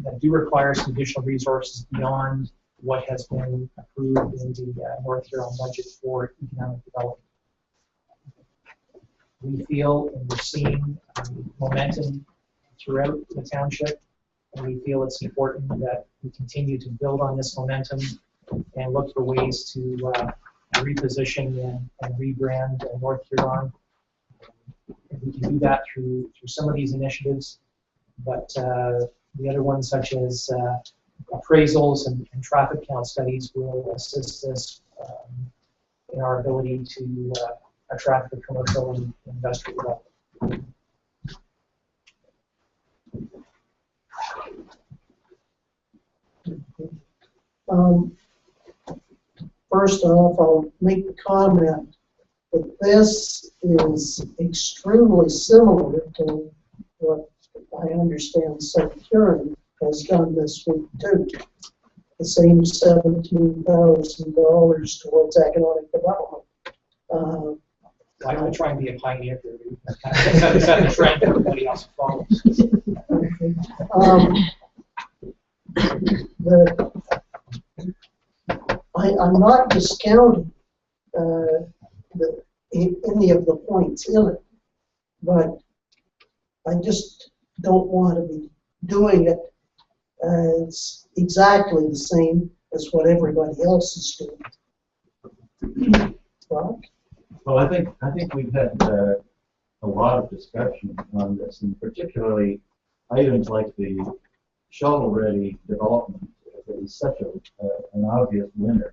that do require some additional resources beyond what has been approved in the North Huron budget for economic development. We feel and we're seeing momentum throughout the township. And we feel it's important that we continue to build on this momentum and look for ways to reposition and rebrand North Huron. And we can do that through some of these initiatives, but the other ones, such as appraisals and traffic count studies, will assist us in our ability to attract the commercial and industrial development. First off, I'll make the comment that this is extremely similar to what I understand St. Huron has done this week too. The same $17,000 towards economic development. I'm going to try and be a pioneer for you. Is that the trend that everybody else follows? I'm not discounting any of the points in it, but I just don't want to be doing it as exactly the same as what everybody else is doing. Right? Well, I think we've had a lot of discussion on this, and particularly items like the shovel-ready development is such an obvious winner,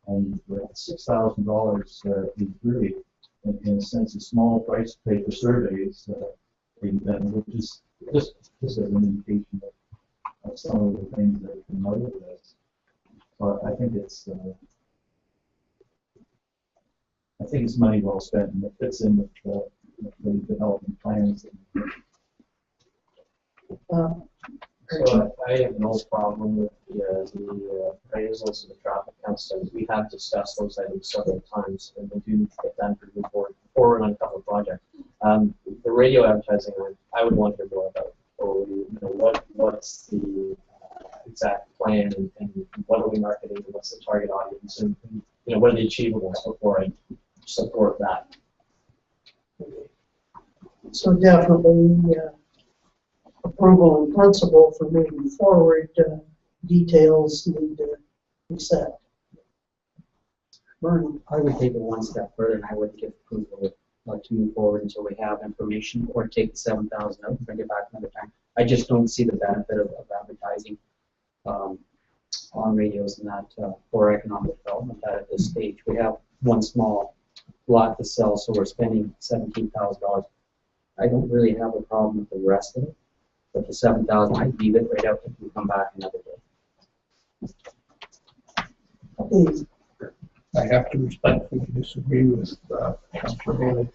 and $6,000 is really, in a sense, a small price to pay for surveys, which is just as an indication of some of the things that come out of this. But I think it's money well spent, and it fits in with the development plans. So I have no problem with the appraisals and the traffic count studies. We have discussed those items several times, and we do need to get them to move forward on a couple of projects. The radio advertising, I would want to hear more about. Or, what's the exact plan, and what are we marketing, and what's the target audience, and what are the achievables before I support that. So definitely approval in principle for moving forward. Details need to be set. Bernie. I would take it one step further, and I would give approval to move forward until we have information, or take the 7,000 out and bring it back another time. I just don't see the benefit of advertising on radios and that for economic development at this stage. We have one small lot to sell, so we're spending $17,000. I don't really have a problem with the rest of it, but the 7,000, I'd leave it right out if we come back another day. Please. I have to respectfully disagree with Councilor Bailey.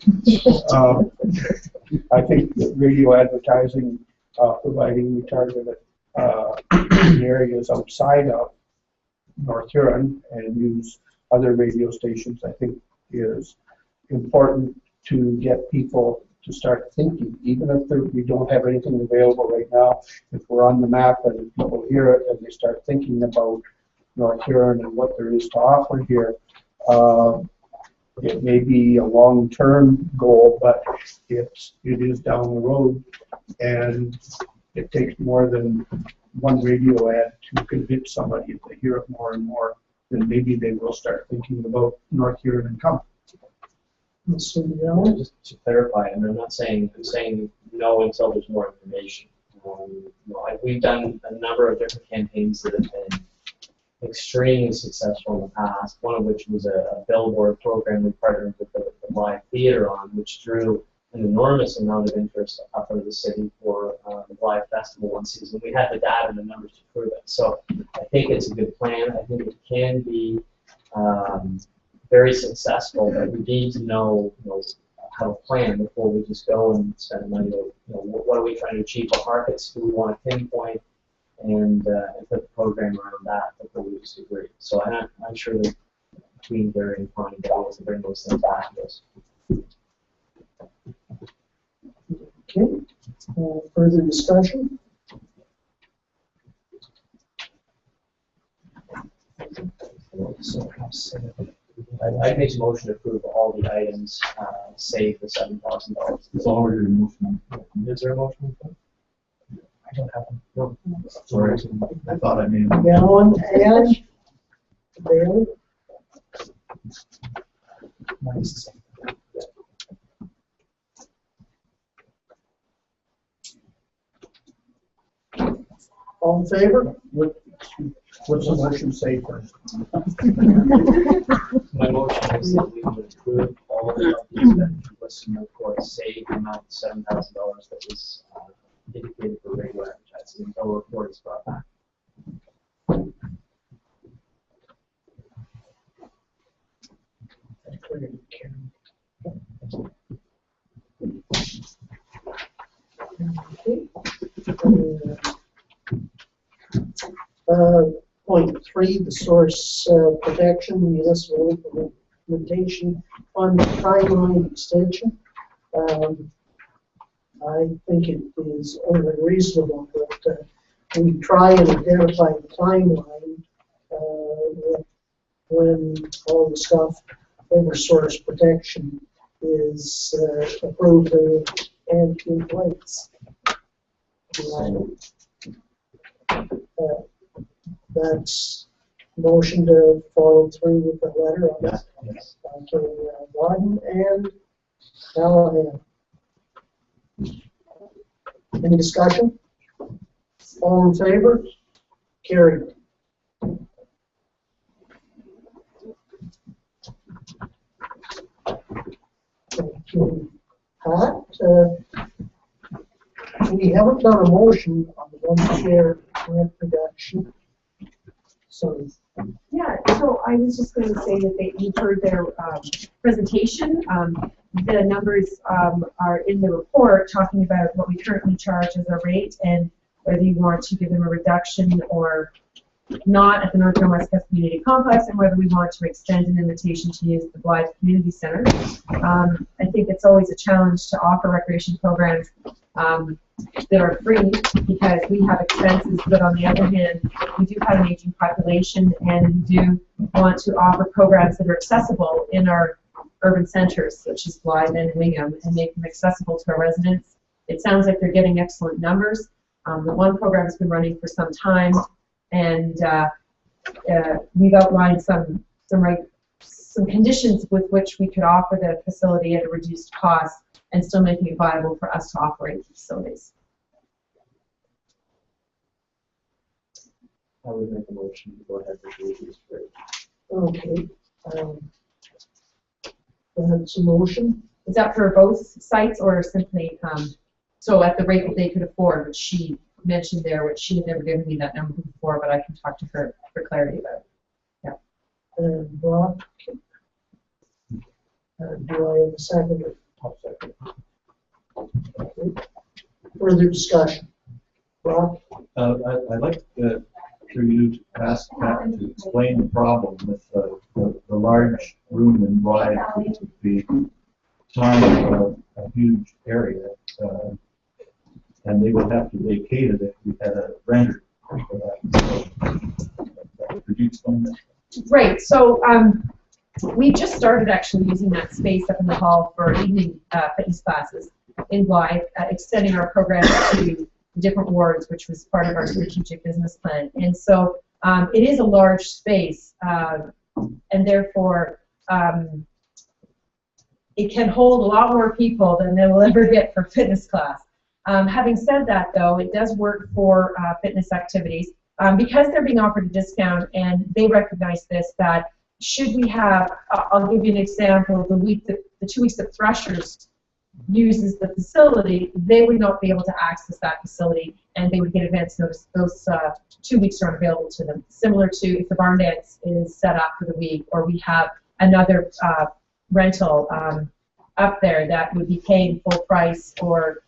I think that radio advertising, providing we target areas outside of North Huron and use other radio stations, I think is important to get people to start thinking, even if we don't have anything available right now. If we're on the map and people hear it and they start thinking about North Huron and what there is to offer here, it may be a long-term goal, but it is down the road, and it takes more than one radio ad to convince somebody. If they hear it more and more, then maybe they will start thinking about North Huron and come. Just to clarify, and I'm saying no until there's more information. We've done a number of different campaigns that have been extremely successful in the past, one of which was a billboard program we partnered with the Live Theater on, which drew an enormous amount of interest up into the city for the Live Festival one season. We had the data and the numbers to prove it. So I think it's a good plan. I think it can be very successful, but we need to know, how to plan before we just go and spend money. What are we trying to achieve? What markets do we want to pinpoint? And put the program around that before we just agree. So I'm sure that between Gary and Connie will be able to bring those things back to us. Okay. Further discussion? I'd make a motion to approve all the items, save the $7,000. It's already a motion. Is there a motion? I don't have them. No. Sorry, I thought I made them. Gallon and Bailey. Mine's the same. All in favor? What's the motion say first? My motion is that we would approve all of the expenditure listed in the report, save the amount of $7,000 that was indicated for regular advertising until the report is brought back. Point 3, the source protection municipal implementation fund timeline extension. I think it is only reasonable that we try and identify the timeline when all the stuff over source protection is approved and in place. That's motion to follow through with the letter. Yes, yes. Okay, Wadden and Callahan. Any discussion? All in favor? Carried. Thank you, Pat. We haven't done a motion on the one share rent reduction. So, Yeah, so I was just going to say that you heard their presentation. The numbers are in the report talking about what we currently charge as a rate and whether you want to give them a reduction or not at the North Huron West Coast Community Complex, and whether we want to extend an invitation to use the Blythe Community Center. I think it's always a challenge to offer recreation programs that are free because we have expenses, but on the other hand, we do have an aging population and we do want to offer programs that are accessible in our urban centers, such as Blythe and Wingham, and make them accessible to our residents. It sounds like they're getting excellent numbers. The one program has been running for some time, and we've outlined some conditions with which we could offer the facility at a reduced cost and still making it viable for us to operate the facilities. I would make a motion to go ahead and do this rate. okay. That's a motion. Is that for both sites or simply, so at the rate that they could afford, which she mentioned there, which she had never given me that number before, but I can talk to her for clarity about it. Yeah. And Brock. Do I have a second? Okay. Further discussion. Brock? I'd like for you to ask Pat to explain the problem with the large room in Blythe, which would be time of a huge area, and they would have to vacate it if we had a renter for that. Could you explain that? Right. So we just started actually using that space up in the hall for evening fitness classes in Blythe, extending our program to different wards, which was part of our strategic business plan. And so it is a large space, and therefore it can hold a lot more people than they will ever get for fitness class. Having said that, though, it does work for fitness activities because they're being offered a discount, and they recognize this, that should we have, I'll give you an example, the 2 weeks that Threshers uses the facility, they would not be able to access that facility, and they would get advance notice. Those 2 weeks aren't available to them. Similar to if the barn dance is set up for the week, or we have another rental up there that would be paying full price or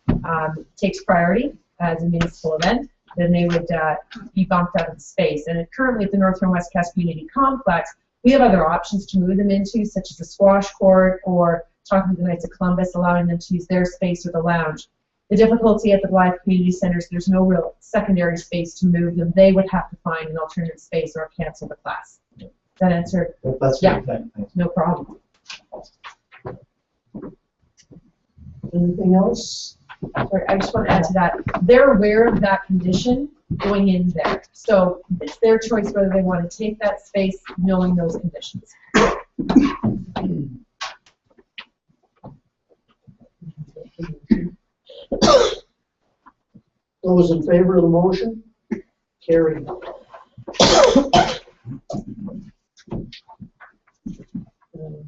takes priority as a municipal event, then they would be bumped out of the space. And currently at the North Huron West Cast Community Complex, we have other options to move them into, such as a squash court or talking to the Knights of Columbus, allowing them to use their space or the lounge. The difficulty at the Blythe Community Centers, there's no real secondary space to move them. They would have to find an alternate space or cancel the class. Does that answer? That's Yeah. great. Thanks. No problem. Anything else? sorry, I just want to add to that, they're aware of that condition going in there. So it's their choice whether they want to take that space knowing those conditions. Those in favor of the motion? Carried.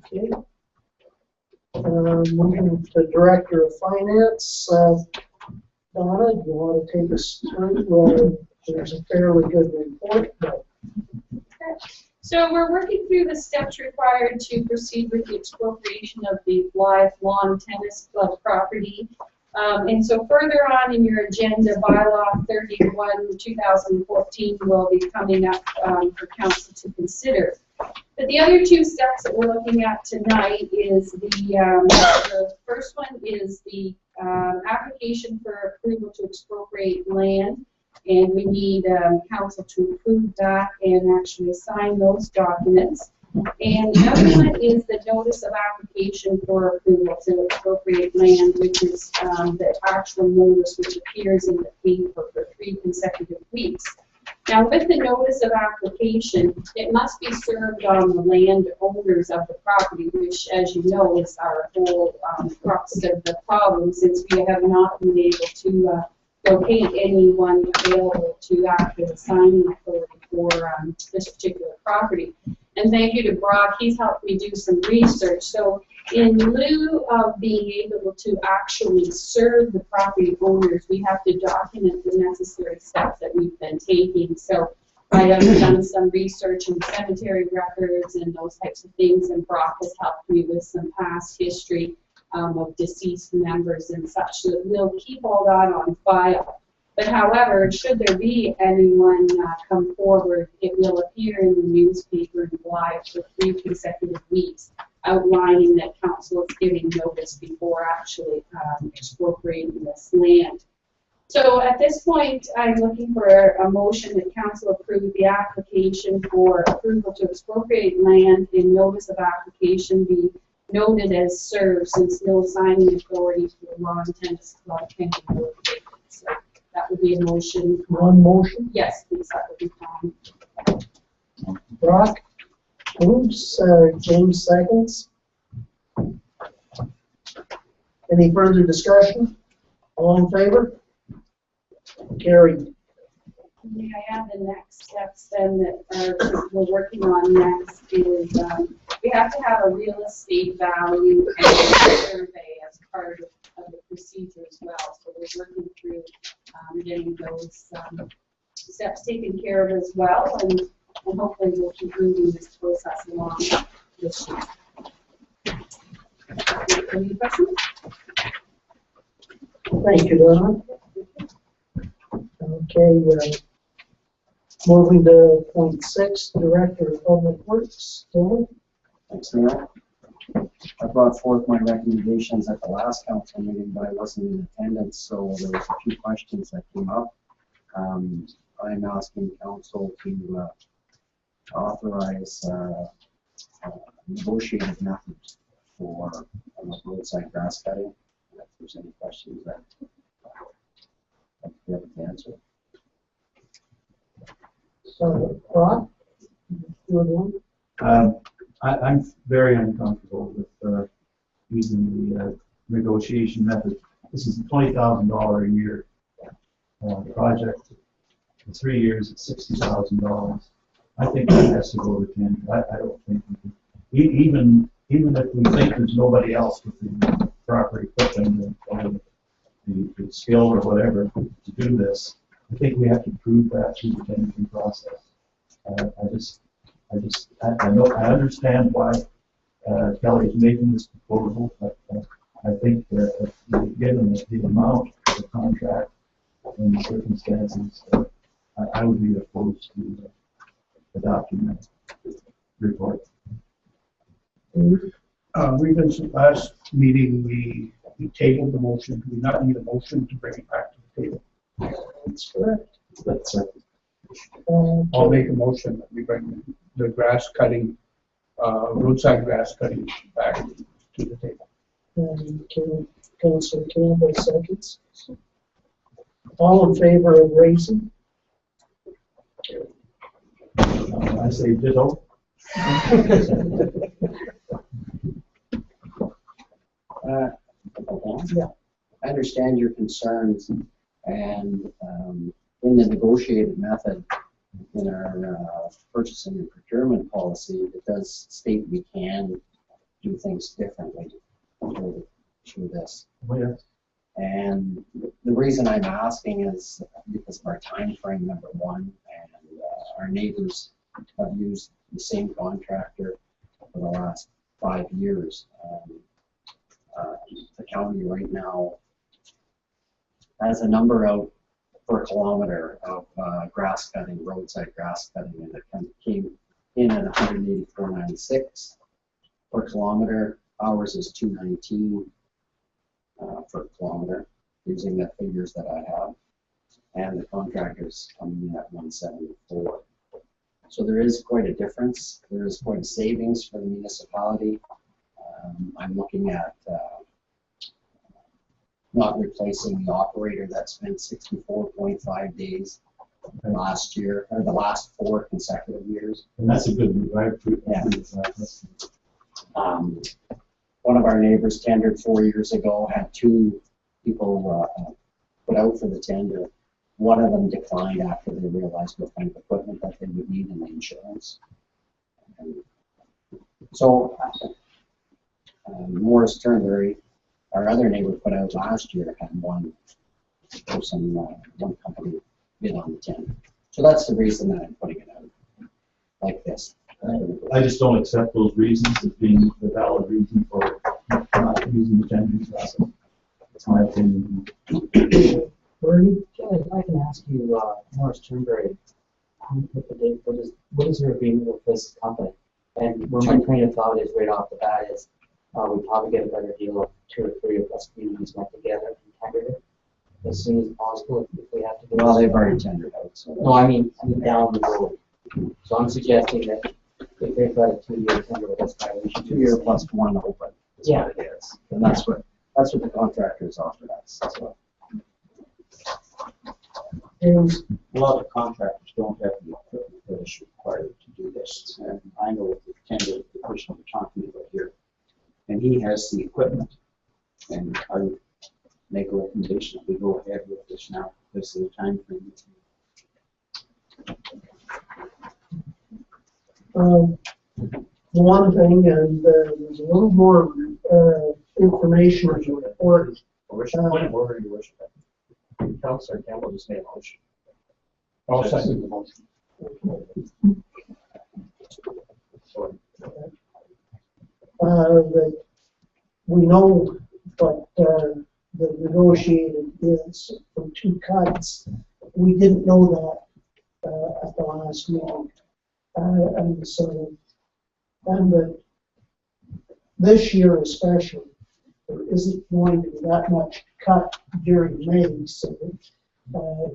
Okay. Moving to Director of Finance, Donna, do you want to take us through? There's a fairly good report, but So we're working through the steps required to proceed with the expropriation of the Blythe Lawn Tennis Club property. And so further on in your agenda, bylaw 31, 2014 will be coming up for council to consider. But the other two steps that we're looking at tonight is the first one is the application for approval to expropriate land. And we need council to approve that and actually sign those documents. And the other one is the notice of application for approval to expropriate land, which is the actual notice which appears in the paper for 3 consecutive weeks. Now, with the notice of application, it must be served on the land owners of the property, which, as you know, is our whole crux of the problem, since we have not been able to locate anyone available to act as a signing authority for this particular property. And thank you to Brock, he's helped me do some research. So in lieu of being able to actually serve the property owners, we have to document the necessary steps that we've been taking. So I have done some research in cemetery records and those types of things, and Brock has helped me with some past history of deceased members and such, so that we'll keep all that on file. But however, should there be anyone come forward, it will appear in the newspaper in Blythe for 3 consecutive weeks, outlining that council is giving notice before actually expropriating this land. So at this point, I'm looking for a motion that council approve the application for approval to expropriate land in notice of application be noted as served, since no signing authority for the Lawn Tennis Club can be located. So that would be a motion. one motion. Yes, please, that would be fine. Brock moves, James seconds. Any further discussion? All in favor? Carried. May I add the next steps then that we're working on next is we have to have a real estate value and a survey as part of the procedure as well. So we're working through getting those steps taken care of as well, and hopefully we'll keep moving this process along this year. Any questions? Thank you, Donna. Okay, moving to point 6, Director of Public Works, Dylan. Thanks, Neil. I brought forth my recommendations at the last council meeting, but I wasn't in attendance, so there was a few questions that came up. I'm asking council to authorize a negotiated method for roadside grass cutting. If there's any questions that I'd be able to answer. Brock, you I'm very uncomfortable with using the negotiation method. This is a $20,000 a year project. For 3 years, it's $60,000. I think that has to go to 10. I don't think we can. Even if we think there's nobody else with the proper equipment or the skill or whatever to do this, I think we have to prove that through the tendering process. I understand why Kelly is making this proposal, but I think that given the amount of the contract and the circumstances, I would be opposed to adopting that report. Since the last meeting, we tabled the motion. Do we not need a motion to bring it back to the table? That's correct. That's I'll make a motion that we bring the grass cutting, roadside grass cutting back to the table. And Councilor Campbell seconds. All in favor of raising? I say ditto. Yeah. I understand your concerns, and in the negotiated method in our purchasing and procurement policy, it does state we can do things differently through this. Oh, yeah. And the reason I'm asking is because of our time frame, number one, and our neighbors have used the same contractor for the last 5 years. The county right now has a number out for a kilometer of grass cutting, roadside grass cutting, and it came in at 184.96 per kilometer. Ours is 219 per kilometer, using the figures that I have, and the contractor's coming in at 174. So there is quite a difference. There is quite a savings for the municipality. I'm looking at not replacing the operator that spent 64.5 days last year, or the last 4 consecutive years. And that's a good move. I approve. Yeah. One of our neighbors tendered 4 years ago, had 2 people put out for the tender. One of them declined after they realized what kind of equipment that they would need and the insurance. And so Morris Turnberry, our other neighbor put out last year, had one person, one company bid on the tender. So that's the reason that I'm putting it out like this. I just don't accept those reasons as being the valid reason for not using the tendering process. That's my opinion. Bernie? Kelly, I can ask you, Morris Turnberry, what is your agreement with this company? And where my train of thought is right off the bat is we probably get a better deal if 2 or 3 of us communities went together and tendered it as soon as possible if we have to. Well, they've already tendered out. So no, I mean down the road. So I'm suggesting that if they've got a 2-year tender with us, we should 2 year plus 1 open. That's what it is, and that's what the contractors offered us. So. James? A lot of contractors don't have the equipment that is required to do this. And I know the tender, the person we're talking about here, and he has the equipment. And I would make a recommendation that we go ahead with this now. This is the time frame. One thing, and there's a little more information in the report. Point of order, Your Worship. Councilor Campbell just made a motion. I'll second the motion. That we know what the negotiated is from 2 cuts. We didn't know that at the last meeting. And so, and that this year especially, there isn't going to be that much cut during May, so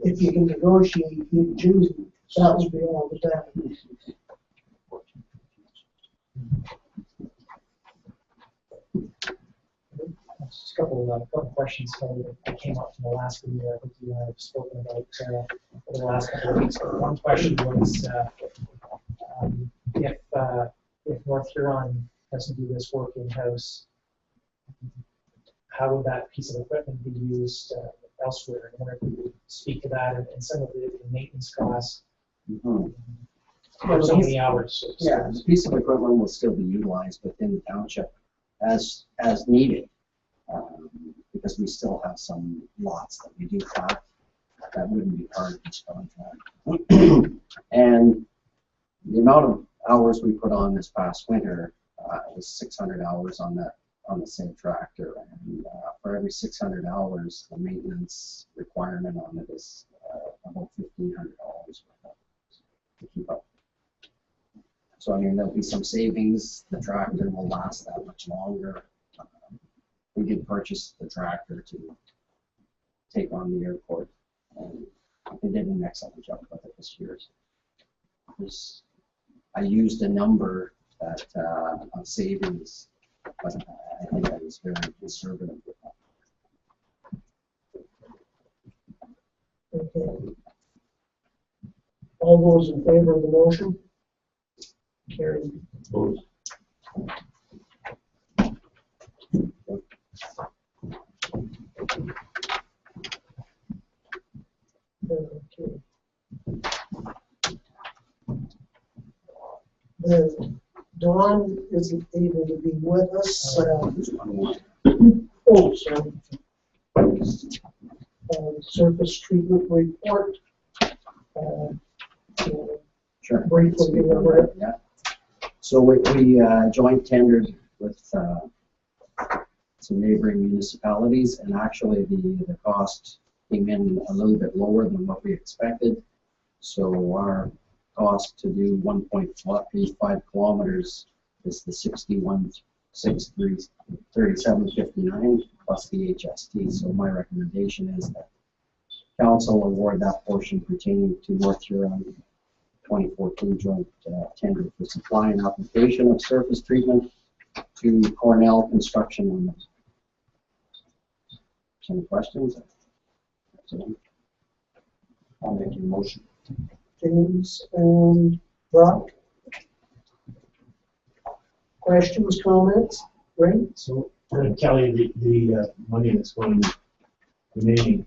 if you can negotiate in June, that would be all the time. Just a couple questions that came up from the last video. I think you have spoken about over the last couple of weeks. But one question was if North Huron doesn't do this work in-house, how would that piece of equipment be used elsewhere? I wonder if you could speak to that and some of the maintenance costs. For so many hours. Yeah, the piece of equipment will still be utilized within the township as needed, because we still have some lots that we do cut that wouldn't be part of this contract. And the amount of hours we put on this past winter was 600 hours on the same tractor, and for every 600 hours, the maintenance requirement on it is about $1,500 to keep up. So I mean, there'll be some savings. The tractor will last that much longer. We did purchase the tractor to take on the airport, and they did an excellent job with it this year. I used a number that of savings, but I think I was very conservative with that. Okay. All those in favor of the motion? Carried. Opposed? Okay. Dawn isn't able to be with us. Oh, sorry. Surface treatment report. Sure. Briefly, remember. Yeah. So we joint tendered with some neighboring municipalities, and actually the cost came in a little bit lower than what we expected. So our cost to do 1.85 kilometers is the 61,637.59 plus the HST. So my recommendation is that council award that portion pertaining to North Huron 2014 joint tender for supply and application of surface treatment to Cornell Construction Limited. Any questions? I'll make your motion. James and Brock? Questions, comments? Ray? So, Kelly, the money that's going, remaining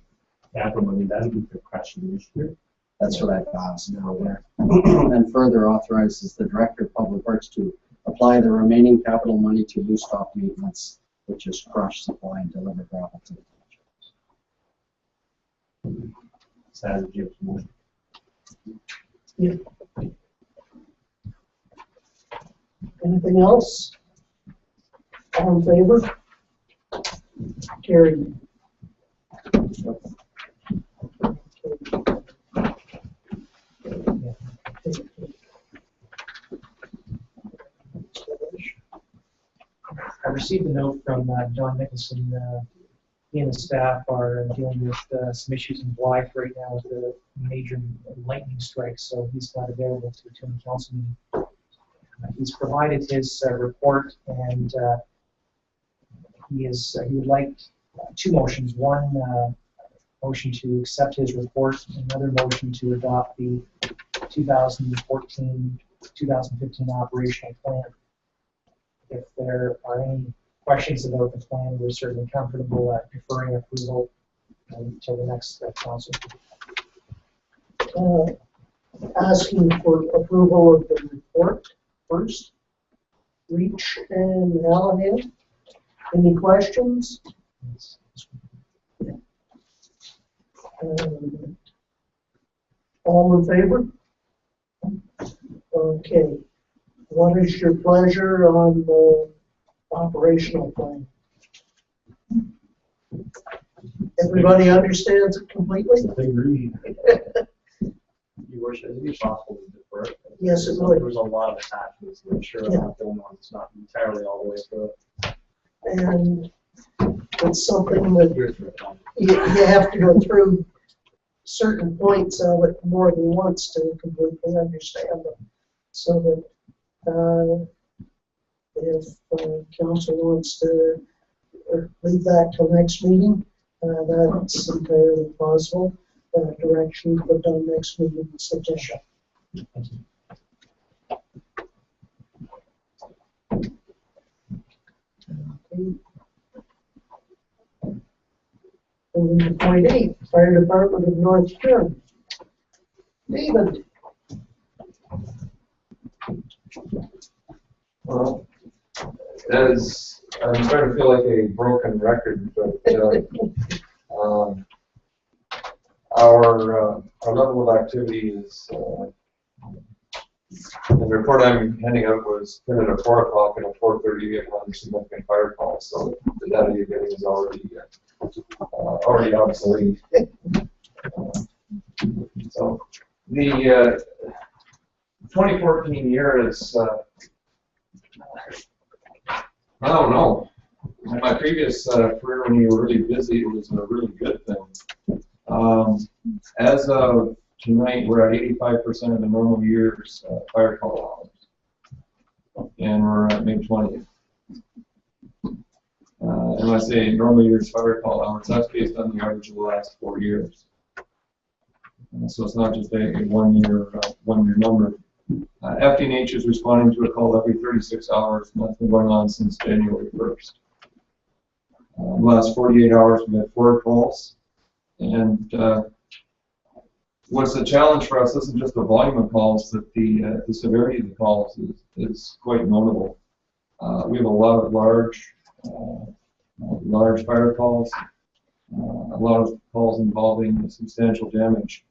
capital money, that'll be for crushing this year? That's what I've asked now there. And further authorizes the Director of Public Works to apply the remaining capital money to loose stock maintenance, which is crush, supply, and deliver gravel to the township. Sad to give motion. Yeah. Anything else? All in favor? Carried. I received a note from John Nicholson. He and his staff are dealing with some issues in Blythe right now with the major lightning strikes, so he's not available to attend the council meeting. He's provided his report, and he would like two motions. One motion to accept his report, another motion to adopt the 2014-2015 operational plan. If there are any questions about the plan, we're certainly comfortable deferring approval until the next council. Asking for approval of the report first. Reach and Allahan. Any questions? All in favor? Okay. What is your pleasure on the operational plan? Everybody understands it completely? I agree. Your worship, is it possible to defer it? Yes, it would. There's a lot of attachments, and I'm sure I'm not the only one that's not entirely all the way through it. And it's something that Here's your time. you have to go through certain points of it more than once to completely understand them. So that if council wants to leave that till next meeting, that's entirely possible. Direction put on next meeting is sufficient. Okay. Moving to point 8, Fire Department of North Huron. David. Well, as I'm starting to feel like a broken record, but our level of activity is the report I'm handing out was printed at 4 o'clock, and at 4:30 we had one significant fire call, so the data you're getting is already obsolete. So the 2014 year is I don't know. In my previous career, when we were really busy, it was a really good thing. As of tonight, we're at 85% of the normal year's fire call hours, and we're at May 20th. And when I say normal year's fire call hours, that's based on the average of the last 4 years. So it's not just a one-year number. FD&H is responding to a call every 36 hours, and that's been going on since January 1st. The last 48 hours, we had 4 calls, and what's a challenge for us isn't just the volume of calls, that the severity of the calls is quite notable. We have a lot of large fire calls, a lot of calls involving substantial damage.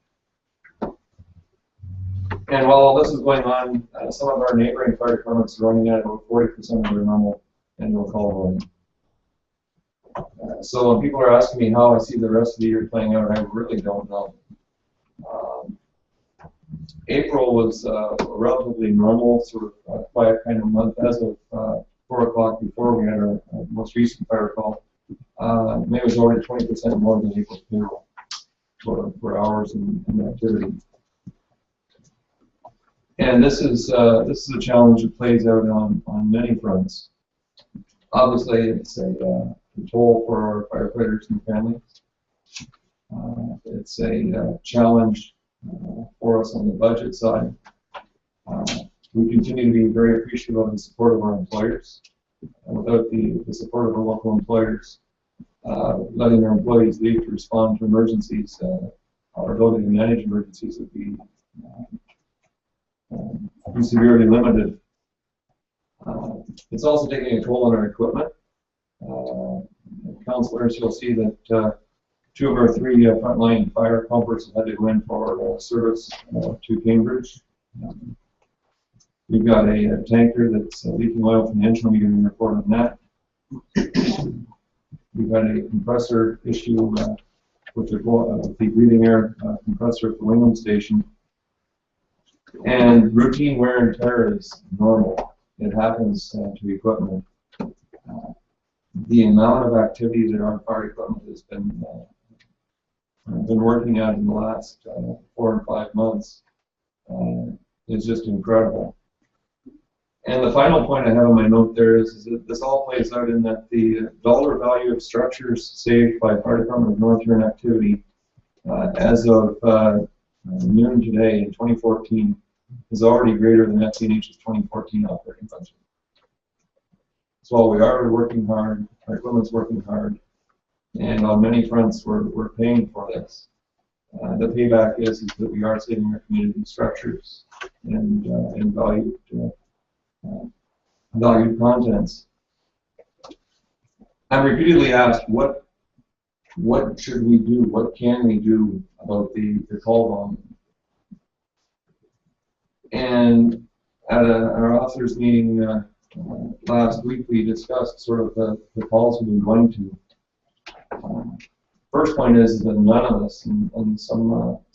And while all this is going on, some of our neighboring fire departments are running at about 40% of their normal annual call volume. So when people are asking me how I see the rest of the year playing out, I really don't know. April was a relatively normal, sort of quiet kind of month as of 4 o'clock before we had our most recent fire call. May was already 20% more than April's payroll for hours and activity. And this is a challenge that plays out on many fronts. Obviously, it's a toll for our firefighters and families. It's a challenge for us on the budget side. We continue to be very appreciative of the support of our employers. Without the support of our local employers, letting their employees leave to respond to emergencies, our ability to manage emergencies would be severely limited. It's also taking a toll on our equipment. Councillors, you'll see that 2 of our 3 frontline fire pumpers have had to go in for service to Cambridge. We've got a tanker that's leaking oil from the engine. We're getting a report on that. We've got a compressor issue with the breathing air compressor at the Wingham station. And routine wear and tear is normal. It happens to equipment. The amount of activity that our fire equipment has been working at in the last 4 and 5 months is just incredible. And the final point I have on my note there is that this all plays out in that the dollar value of structures saved by Fire Department of North Huron activity as of noon today in 2014 is already greater than FD&H's 2014 operating budget. So while we are working hard, our equipment's working hard, and on many fronts we're paying for this. The payback is that we are saving our community structures and valued contents. I'm repeatedly asked, what should we do? What can we do about the call volume? And at our officers meeting last week, we discussed sort of the calls we've been going to. First point is that none of us, and some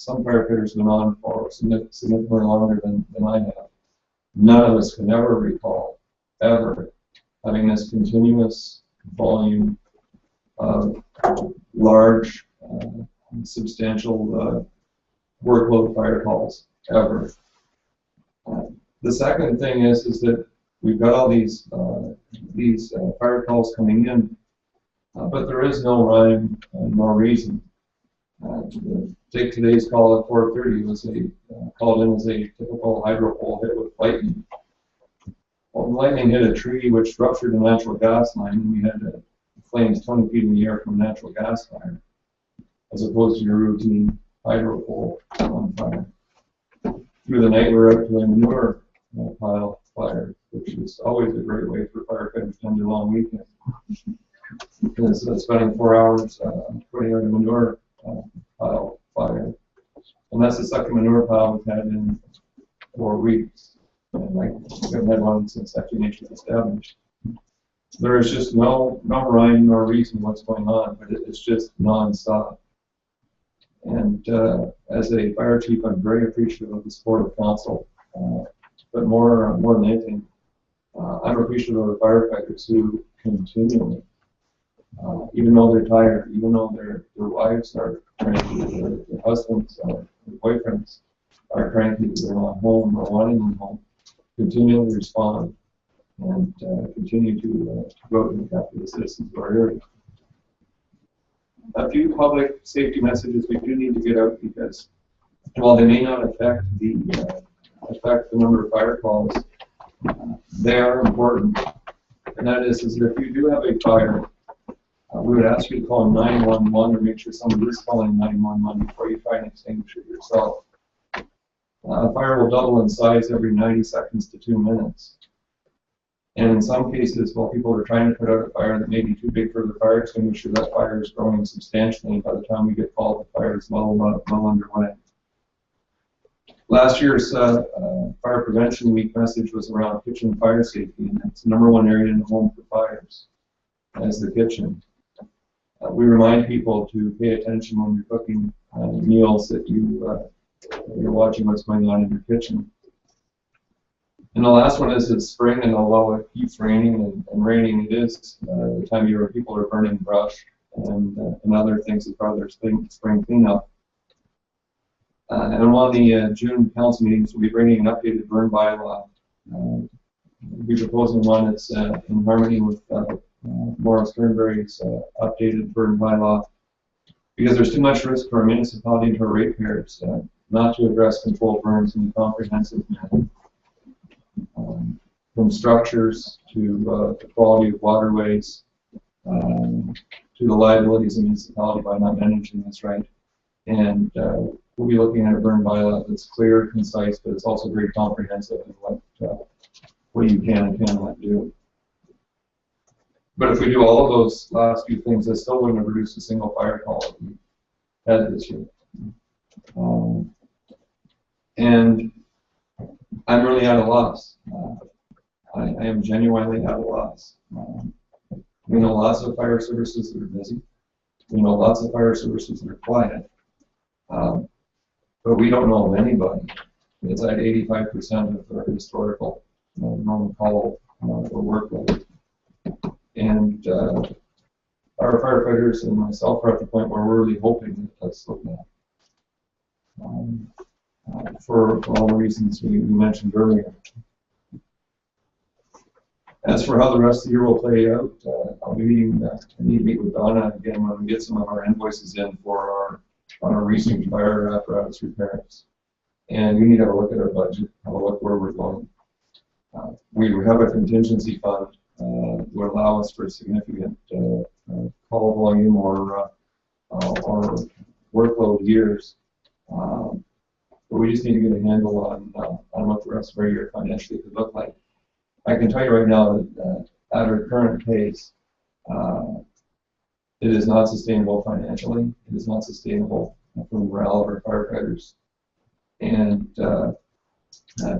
firefighters have been on for significantly longer than I have, none of us can ever recall ever having this continuous volume of large, substantial workload fire calls ever. The second thing is that we've got all these fire calls coming in, but there is no rhyme nor reason. Take today's call at 4:30 was called in as a typical hydro pole hit with lightning. Well, the lightning hit a tree which ruptured a natural gas line, and we had flames 20 feet in the air from a natural gas fire, as opposed to your routine hydro pole on fire. Through the night, we're out to a manure pile fire, which is always a great way for firefighters to end their long weekend. Spending 4 hours putting out a manure pile fire. And that's the second manure pile we've had in 4 weeks. And we haven't had one since FD&H was established. There is just no rhyme nor reason what's going on, but it's just non-stop. And as a fire chief, I'm very appreciative of the support of council. But more than anything, I'm appreciative of the firefighters who continually, even though they're tired, even though their wives are cranky, their husbands, their boyfriends are cranky, they're not home or wanting them home, continually respond and continue to go out and look after the citizens of our area. A few public safety messages we do need to get out because while they may not affect the number of fire calls, they are important. And that is that if you do have a fire, we would ask you to call 911 or make sure somebody is calling 911 before you try and extinguish it yourself. A fire will double in size every 90 seconds to 2 minutes. And in some cases, while people are trying to put out a fire that may be too big for the fire extinguisher, that fire is growing substantially. By the time we get called, the fire is well underway. Last year's Fire Prevention Week message was around kitchen fire safety, and it's the #1 area in the home for fires, as the kitchen. We remind people to pay attention when you're cooking meals that you're watching what's going on in your kitchen. And the last one is it's spring, and although it keeps raining and raining, it is the time of year where people are burning brush and other things as part of their spring cleanup. And on one of the June council meetings, we'll be bringing an updated burn bylaw. We'll be proposing one that's in harmony with Maurice Sternberry's updated burn bylaw, because there's too much risk for a municipality and to our ratepayers not to address controlled burns in a comprehensive manner. From structures to the quality of waterways, to the liabilities of the municipality by not managing this right. And we'll be looking at a burn bylaw that's clear, concise, but it's also very comprehensive in what you can and cannot do. But if we do all of those last few things, I still wouldn't have reduced a single fire call that we had this year. And I'm really at a loss. I am genuinely at a loss. We know lots of fire services that are busy. We know lots of fire services that are quiet. But we don't know of anybody that's at 85% of their historical normal call or workload. And our firefighters and myself are at the point where we're really hoping that that's slow down. For all the reasons we mentioned earlier. As for how the rest of the year will play out, I'll be meeting, I need to meet with Donna again when we get some of our invoices in for our recent fire apparatus repairs. And we need to have a look at our budget, have a look where we're going. We have a contingency fund that would allow us for significant call volume or workload years. But we just need to get a handle on what the rest of our year financially could look like. I can tell you right now that at our current pace, it is not sustainable financially. It is not sustainable for the morale of our firefighters. And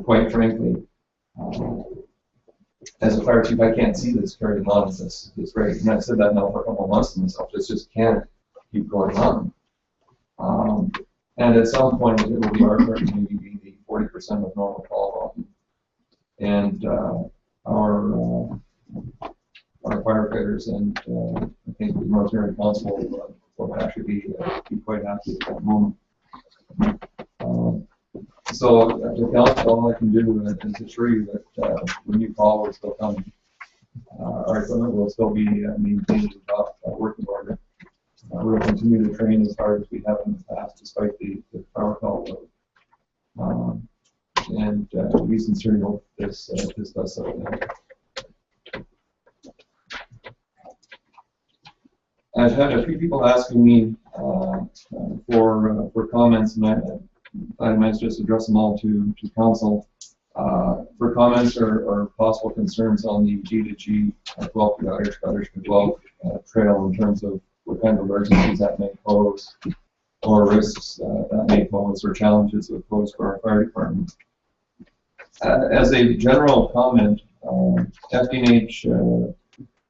quite frankly, as a fire chief, I can't see this carrying on at this rate. And I've said that now for a couple of months to myself. This just can't keep going on. And at some point, it will be our turn to maybe be the 40% of normal call volume. And our firefighters and I think the military council will actually be quite happy at that moment. So to council, all I can do is assure you that when you call, we're still coming. Our equipment will still be maintained in top working order. We'll continue to train as hard as we have in the past, despite the power call load. And we sincerely hope this does settle down. I've had a few people asking me for comments, and I might just address them all to council for comments or possible concerns on the G2G 12 to Irish to 12 trail in terms of what kind of emergencies that may pose, or risks that may pose, or challenges that pose for our fire department. As a general comment, FD&H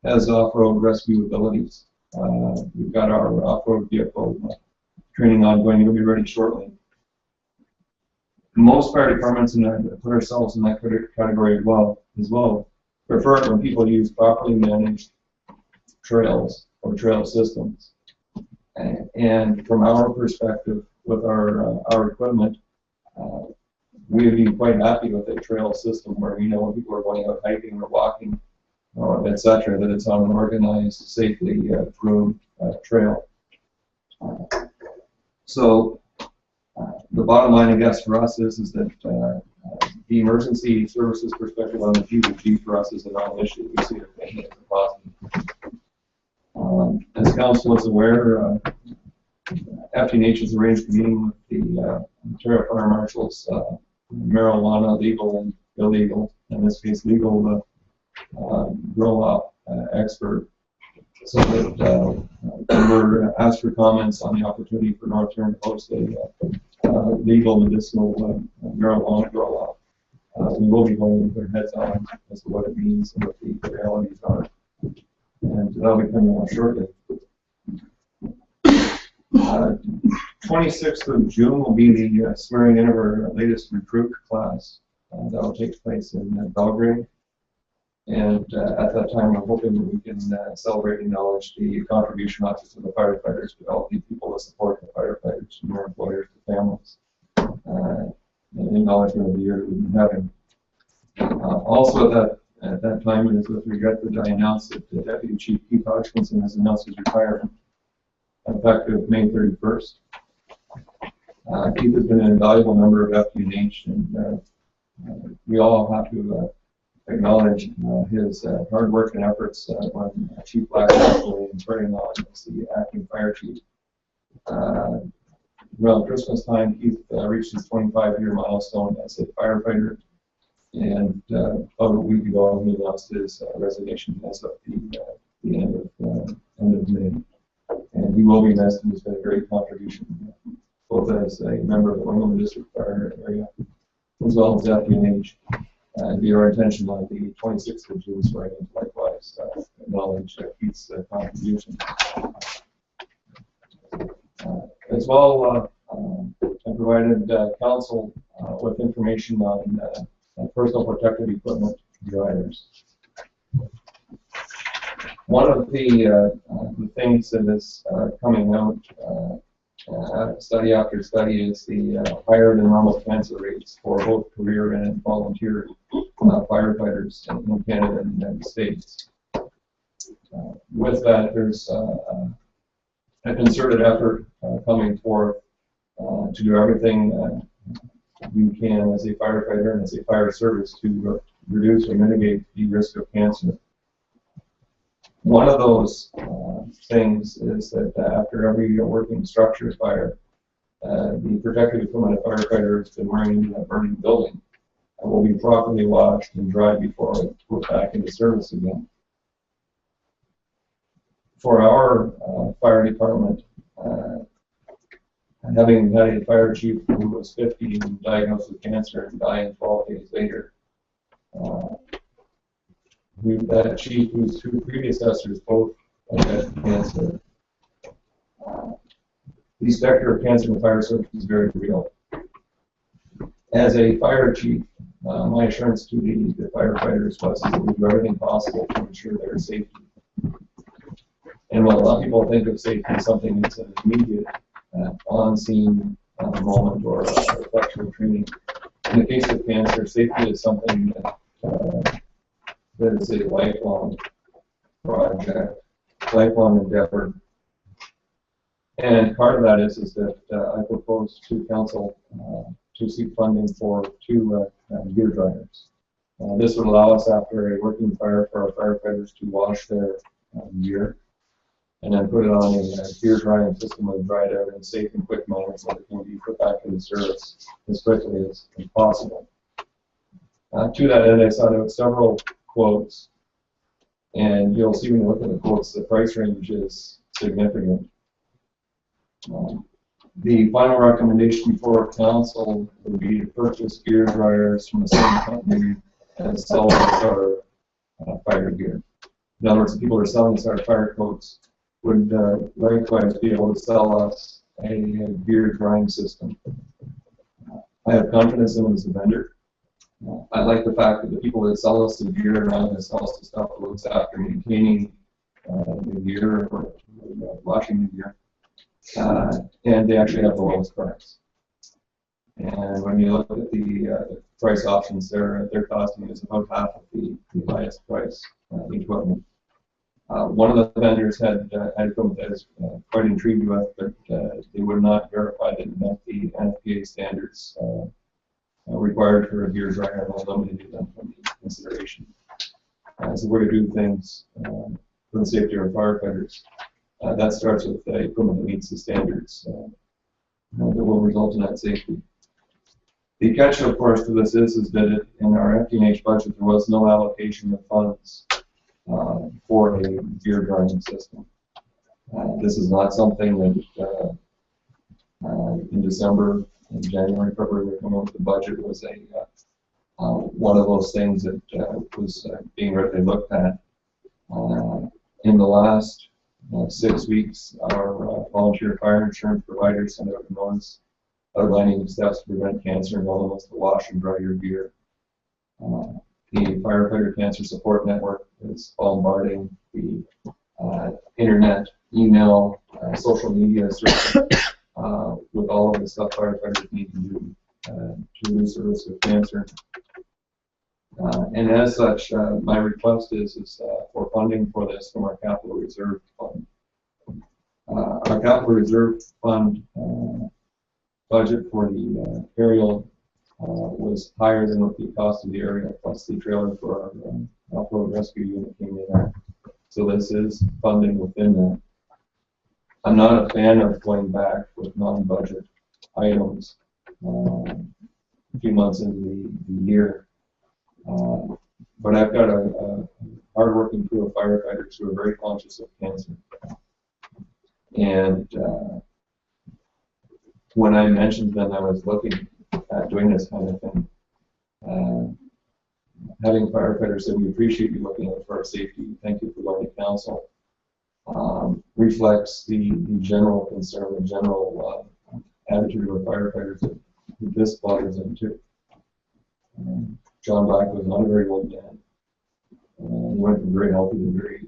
has off-road rescue abilities. We've got our off-road vehicle training ongoing. We'll be ready shortly. Most fire departments, and put ourselves in that category as well, prefer it when people use properly managed trails or trail systems. And from our perspective, with our equipment, we would be quite happy with a trail system where we know when people are going out hiking or walking, etc., that it's on an organized, safely groomed trail. So The bottom line, I guess, for us is that the emergency services perspective on the G2G for us is a non-issue. We see it as a positive. As council is aware, FTNH has arranged a meeting with the Ontario Fire Marshals, marijuana legal and illegal, in this case legal grow-up expert, so that we're asked for comments on the opportunity for North Huron to host a legal medicinal marijuana grow-up. We will be going with our heads on as to what it means and what the realities are, and that'll be coming out shortly. 26th of June will be the swearing in of our latest recruit class. That will take place in Belgrade. And at that time, we're hoping that we can celebrate and acknowledge the contribution not just of the firefighters, but all the people that support the firefighters, and their employers, the families. And acknowledgement of the year that we've been having. Also at that time, it is with regret that I announced that the Deputy Chief Keith Hodgkinson has announced his retirement effective May 31st. Keith has been an invaluable member of FTNH, and we all have to acknowledge his hard work and efforts when Chief Black actually turning on as the acting fire chief. Around Christmas time, Keith reached his 25-year milestone as a firefighter, and about a week ago he announced his resignation as of the end of May. And he will be missed, and he's been a great contribution, both as a member of the Wingham District Fire area, as well as FTNH. It'd be our intention on the 26th of June swearing in, likewise, acknowledge Keith's contribution. As well, I provided council with information on personal protective equipment dryers. One of the things that is coming out, study after study, is the higher than normal cancer rates for both career and volunteer firefighters in Canada and the United States. With that, there's a concerted effort coming forth to do everything we can as a firefighter and as a fire service to reduce or mitigate the risk of cancer. One of those things is that after every working structure fire, the protective equipment a firefighter has been wearing in that burning building will be properly washed and dried before it goes back into service again. For our fire department, having had a fire chief who was 50 and diagnosed with cancer and dying 12 days later, that chief, whose two predecessors both had cancer, the specter of cancer in the fire service is very real. As a fire chief, my assurance to the firefighters was that we do everything possible to ensure their safety. And while a lot of people think of safety as something that's an immediate, on-scene moment or reflection training, in the case of cancer, safety is something that is a lifelong project, lifelong endeavor. And part of that is that I propose to council to seek funding for 2 gear dryers. This would allow us, after a working fire, for our firefighters to wash their gear and then put it on a gear drying system with dried out in a safe and quick manner so that it can be put back into service as quickly as possible. To that end, I sought out several quotes, and you'll see when you look at the quotes, the price range is significant. The final recommendation for council would be to purchase gear dryers from the same company as sell our fire gear. In other words, the people who are selling us our fire coats would likewise be able to sell us a gear drying system. I have confidence in them as a vendor. I like the fact that the people that sell us the gear are not going to sell us the stuff that looks after maintaining the gear or washing the gear. And they actually have the lowest price. And when you look at the price options, they're costing us about half of the highest price equipment. One of the vendors had equipment that is quite intrigued with, but they would not verify that it met the NFPA standards required for a beer dryer, and eliminated them from the consideration. So we're to do things for the safety of our firefighters. That starts with equipment that meets the standards that will result in that safety. The catch, of course, to this is that in our FD&H budget, there was no allocation of funds for a beer drying system. This is not something that in December, in January, February, we come up with the budget was one of those things that was being really looked at. In the last 6 weeks, our volunteer fire insurance providers sent out a notice outlining steps to prevent cancer and all of us to wash and dry your beer. The Firefighter Cancer Support Network is bombarding the internet, email, social media with all of the stuff firefighters need to do to reduce the risk of cancer. And as such, my request is for funding for this from our Capital Reserve Fund. Our Capital Reserve Fund budget for the aerial was higher than what the cost of the area plus the trailer for our off-road rescue unit came in at. So this is funding within that. I'm not a fan of going back with non-budget items a few months into the year. But I've got a hard-working crew of firefighters who are very conscious of cancer. And when I mentioned them, I was looking at doing this kind of thing. Having firefighters say, we appreciate you looking out for our safety, thank you for going to council, reflects the general concern, the general attitude of our firefighters that this bothers them too. John Black was not a very old man. He went from very healthy to very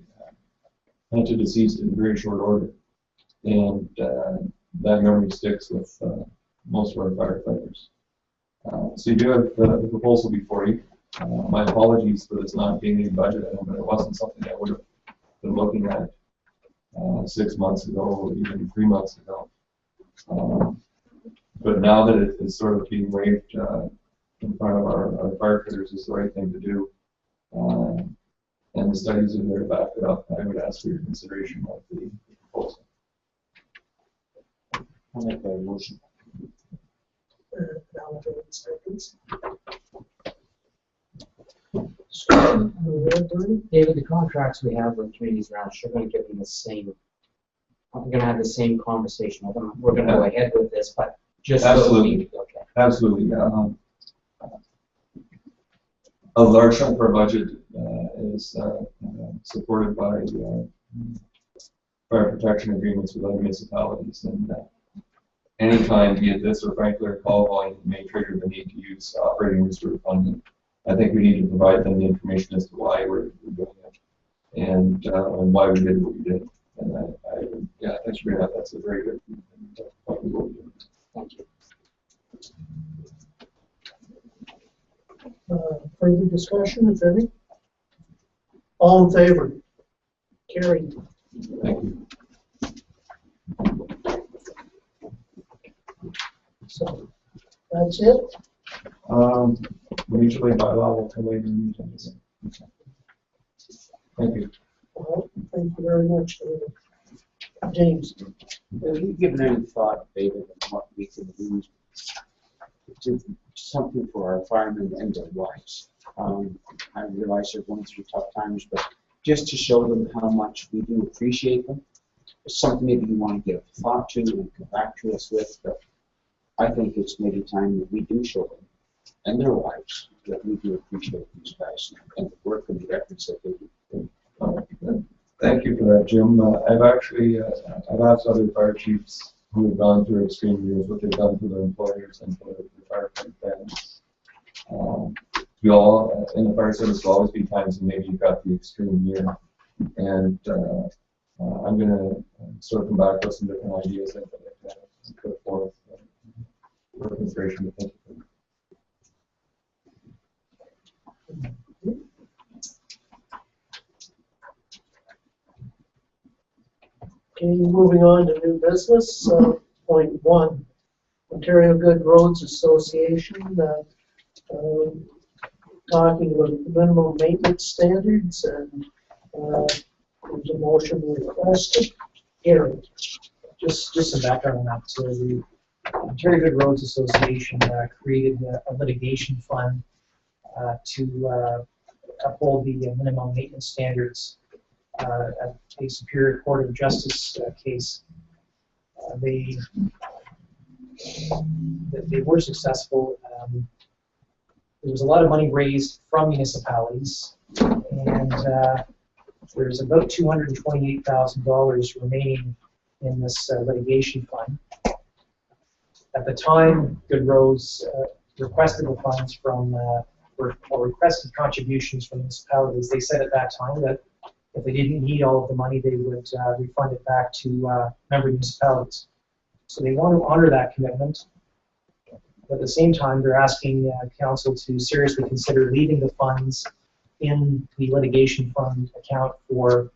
to deceased in very short order. And that memory sticks with most of our firefighters. So you do have the proposal before you. My apologies for this not being a budget item, but it wasn't something I would have been looking at 6 months ago, or even 3 months ago. But now that it is sort of being waived in front of our firefighters is the right thing to do. And the studies are there to back it up. I would ask for your consideration of the proposal. I'll make that motion. David, the contracts we have with communities around, we're going to give them the same. We're going to have the same conversation. We're going to go ahead with this, but just absolutely, so okay. Absolutely. A large chunk of our budget is supported by fire protection agreements with other municipalities, and anytime, be it this or frankly, a call volume may trigger the need to use operating reserve funding. I think we need to provide them the information as to why we're doing it and why we did what we did. And yeah, thanks for bringing that. That's a very good point. We will do. Thank you. Further discussion, if any? All in favor? Carried. Thank you. So that's it. Mutually bylaw will come later in the agenda. Thank you. Well, thank you very much, David. James. Have you given any thought, David, of what we can do to something for our firemen and their wives? I realize they're going through tough times, but just to show them how much we do appreciate them. It's something maybe you want to give thought to and come back to us with, but I think it's maybe time that we do show them and their wives that we do appreciate these guys and the work and the efforts that they do. Thank you for that, Jim. I've actually I've asked other fire chiefs who have gone through extreme years what they've done for their employers and for their firefighting families. We all in the fire service will always be times when maybe you've got the extreme year, and I'm going to sort of come back with some different ideas that I can put forth for consideration to think of. Okay, moving on to new business, point 1, Ontario Good Roads Association, talking about the minimum maintenance standards, and there's a motion requested. Gary. Just some background on that. So the Ontario Good Roads Association created a litigation fund to uphold the minimum maintenance standards at a Superior Court of Justice case. They were successful. There was a lot of money raised from municipalities, and there's about $228,000 remaining in this litigation fund. At the time, Good Roads requested the funds from, or requested contributions from municipalities. They said at that time that if they didn't need all of the money, they would refund it back to member municipalities. So they want to honor that commitment. But at the same time, they're asking council to seriously consider leaving the funds in the litigation fund account for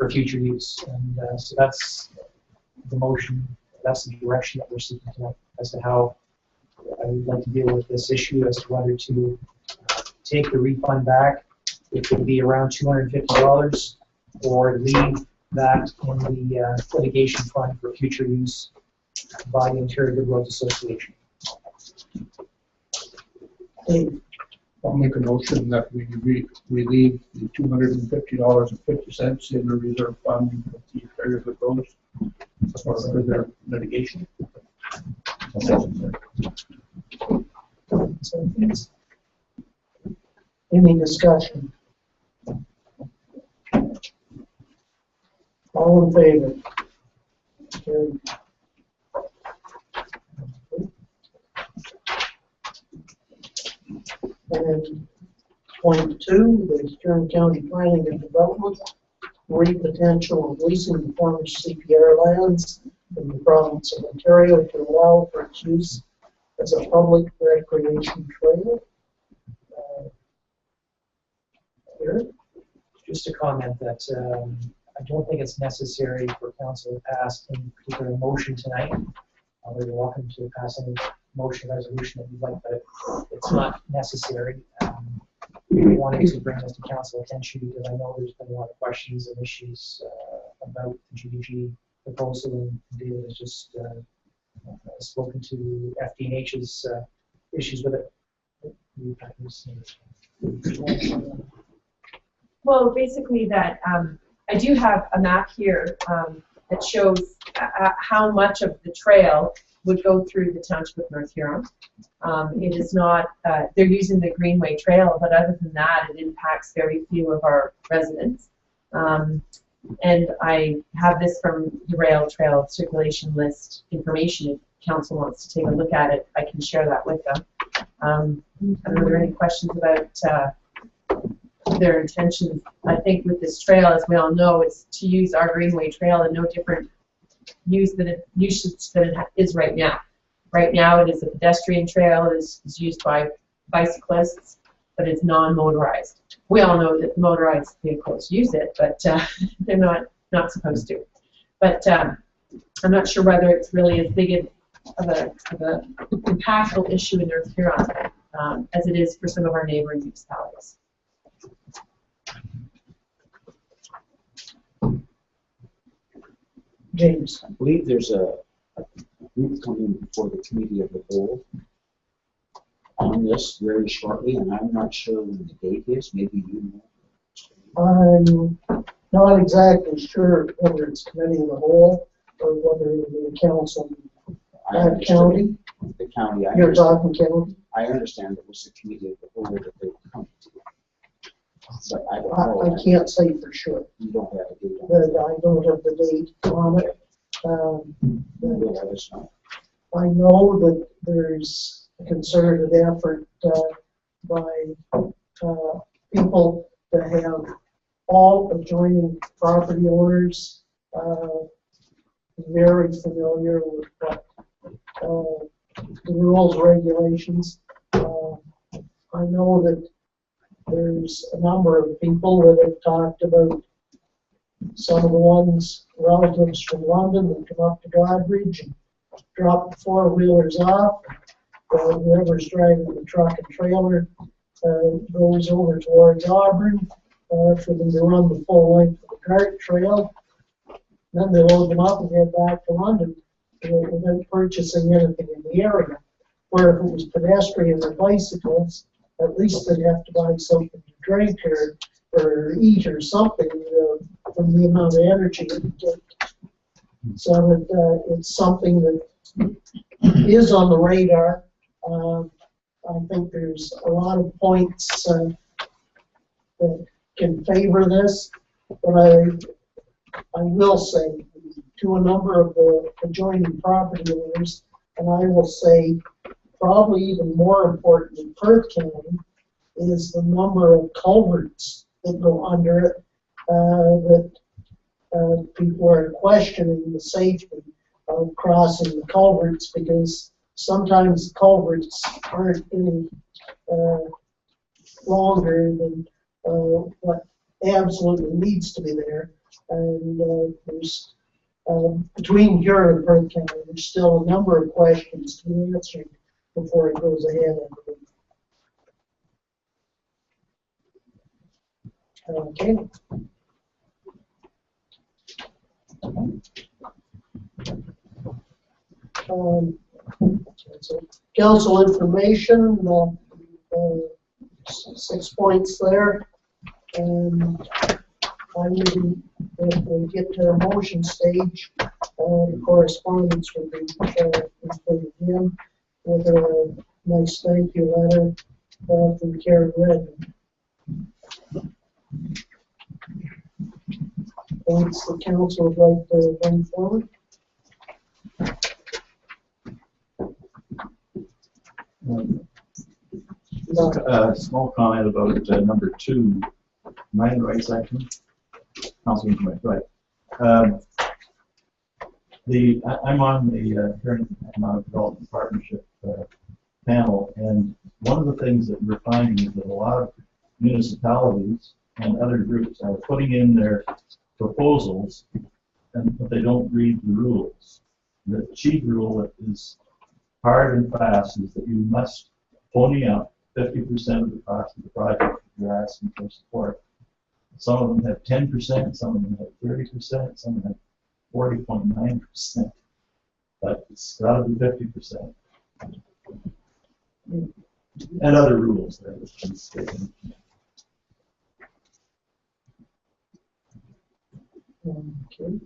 future use. And so that's the motion, that's the direction that we're seeking tonight as to how I would like to deal with this issue, as to whether to take the refund back, it would be around $250, or leave that in the litigation fund for future use by the Ontario Good Roads Association. I'll make a motion that we leave the $250.50 in the reserve fund of the Ontario Good Roads for further litigation. Any discussion? All in favor? Carried. And point 2, the Huron County Planning and Development, potential of leasing the former CPR lands in the province of Ontario to allow for its use as a public recreation trail. Here. Just a comment that I don't think it's necessary for council to pass any particular motion tonight. You're welcome to pass any motion resolution that you'd like, but it's not necessary. We wanted to bring this to council attention because I know there's been a lot of questions and issues about the GDG proposal, and David has just spoken to FD&H's issues with it. Well, basically that I do have a map here that shows how much of the trail would go through the township of North Huron. It is not, they're using the Greenway Trail, but other than that, it impacts very few of our residents. And I have this from the rail trail circulation list information. If council wants to take a look at it, I can share that with them. Are there any questions about their intentions? I think with this trail, as we all know, it's to use our Greenway Trail and no different usage than it is right now. Right now, it is a pedestrian trail. It is used by bicyclists, but it's non-motorized. We all know that motorized vehicles use it, but they're not supposed to. But I'm not sure whether it's really as big of a impactful issue in North Huron as it is for some of our neighboring municipalities. James. I believe there's a group coming before the committee of the whole on this very shortly, and I'm not sure when the date is. Maybe you know. I'm not exactly sure whether it's committee of the whole or whether it will be a council. County? The county. You're talking county? I understand it was the committee of the whole that they were coming to. But I don't know. I can't say for sure. You don't have a date on But I don't have the date on it. I know that there's a concerted effort by people to have all adjoining property owners very familiar with what the rules, regulations. I know that there's a number of people that have talked about some of the ones, relatives from London that come up to Godbridge and drop the four-wheelers off. Whoever's driving the truck and trailer goes over towards Auburn for them to run the full length of the cart trail. Then they load them up and head back to London without purchasing anything in the area. Where if it was pedestrian or bicycles, at least they'd have to buy something to drink or eat or something from the amount of energy it would take. So it's something that is on the radar. I think there's a lot of points that can favor this, but I will say to a number of the adjoining property owners, and I will say probably even more important in Perth County is the number of culverts that go under it that people are questioning the safety of crossing the culverts, because sometimes the culverts aren't any longer than what absolutely needs to be there. And there's between Huron and Perth County, there's still a number of questions to be answered before it goes ahead. Okay. So council information, 6 points there, and I will, if we get to the motion stage, the correspondence will be included in with a nice thank you letter from Karen Redmond. Points the council would like to bring forward. A small comment about number 2, am I in the right section? Councilman, right. I'm on the Huron Economic Development Partnership panel, and one of the things that we're finding is that a lot of municipalities and other groups are putting in their proposals, but they don't read the rules. The chief rule that is hard and fast is that you must pony up 50% of the cost of the project that you're asking for support. Some of them have 10%, some of them have 30%, some of them have 40.9%, but it's got to be 50%. And other rules there. Okay.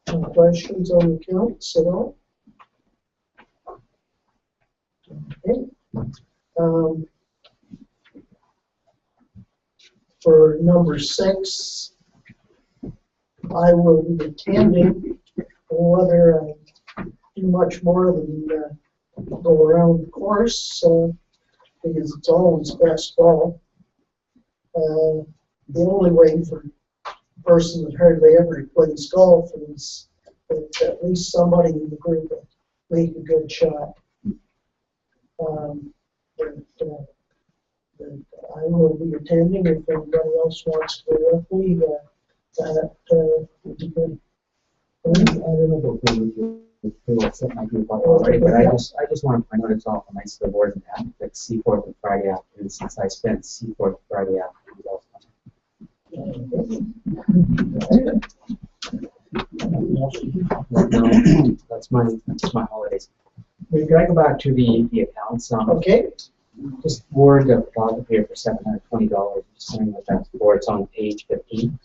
Any questions on the counts at all? Okay. For number 6, I will be attending, whether I do much more than go around the course, because it's always best ball. The only way for a person that hardly ever plays golf is that at least somebody in the group will make a good shot. But I will be attending. If anybody else wants to go with me, that would be good. I don't know if we'll set my group up already, but I just want to point out it's awful nice for the board and have like Seaforth and Friday afternoon, since I spent Seaforth Friday afternoon also. No, that's my holidays. Can I go back to the accounts? Okay. Just word of photography for $720. Just saying that that's for it's on page 15.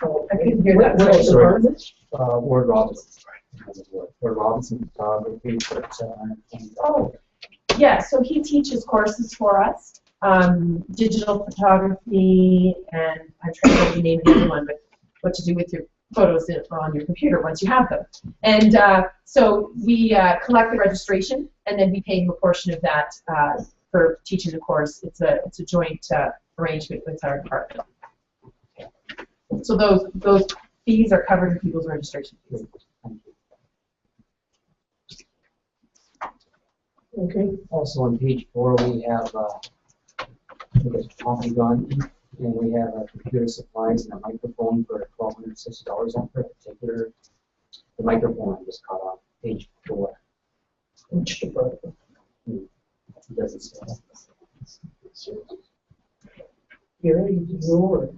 I couldn't hear that. What's the department? Ward Robinson. Ward Robinson photography for $720. Oh, yeah. So he teaches courses for us, digital photography, and I'm trying to rename the other one, but what to do with your photos on your computer once you have them. And so we collect the registration, and then we pay him a portion of that for teaching the course. It's a joint arrangement with our department. So those fees are covered in people's registration fees. Okay. Also on page 4 we have with a coffee gun, and we have computer supplies and a microphone for $1,260 on per particular. The microphone I just cut off, page 4. Which department? It doesn't say. Gary, do you know,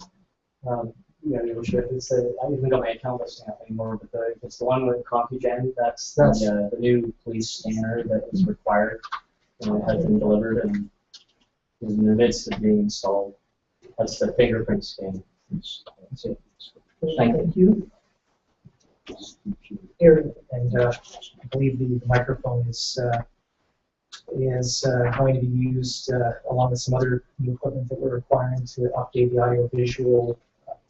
or? Yeah, I'm sure it's I haven't got my account listing up anymore, but it's the one with coffee gen. That's the new police scanner that is required and it has been delivered and is in the midst of being installed. That's the fingerprint scan. That's it. Thank you. Gary. And I believe the microphone is going to be used along with some other new equipment that we're requiring to update the audio-visual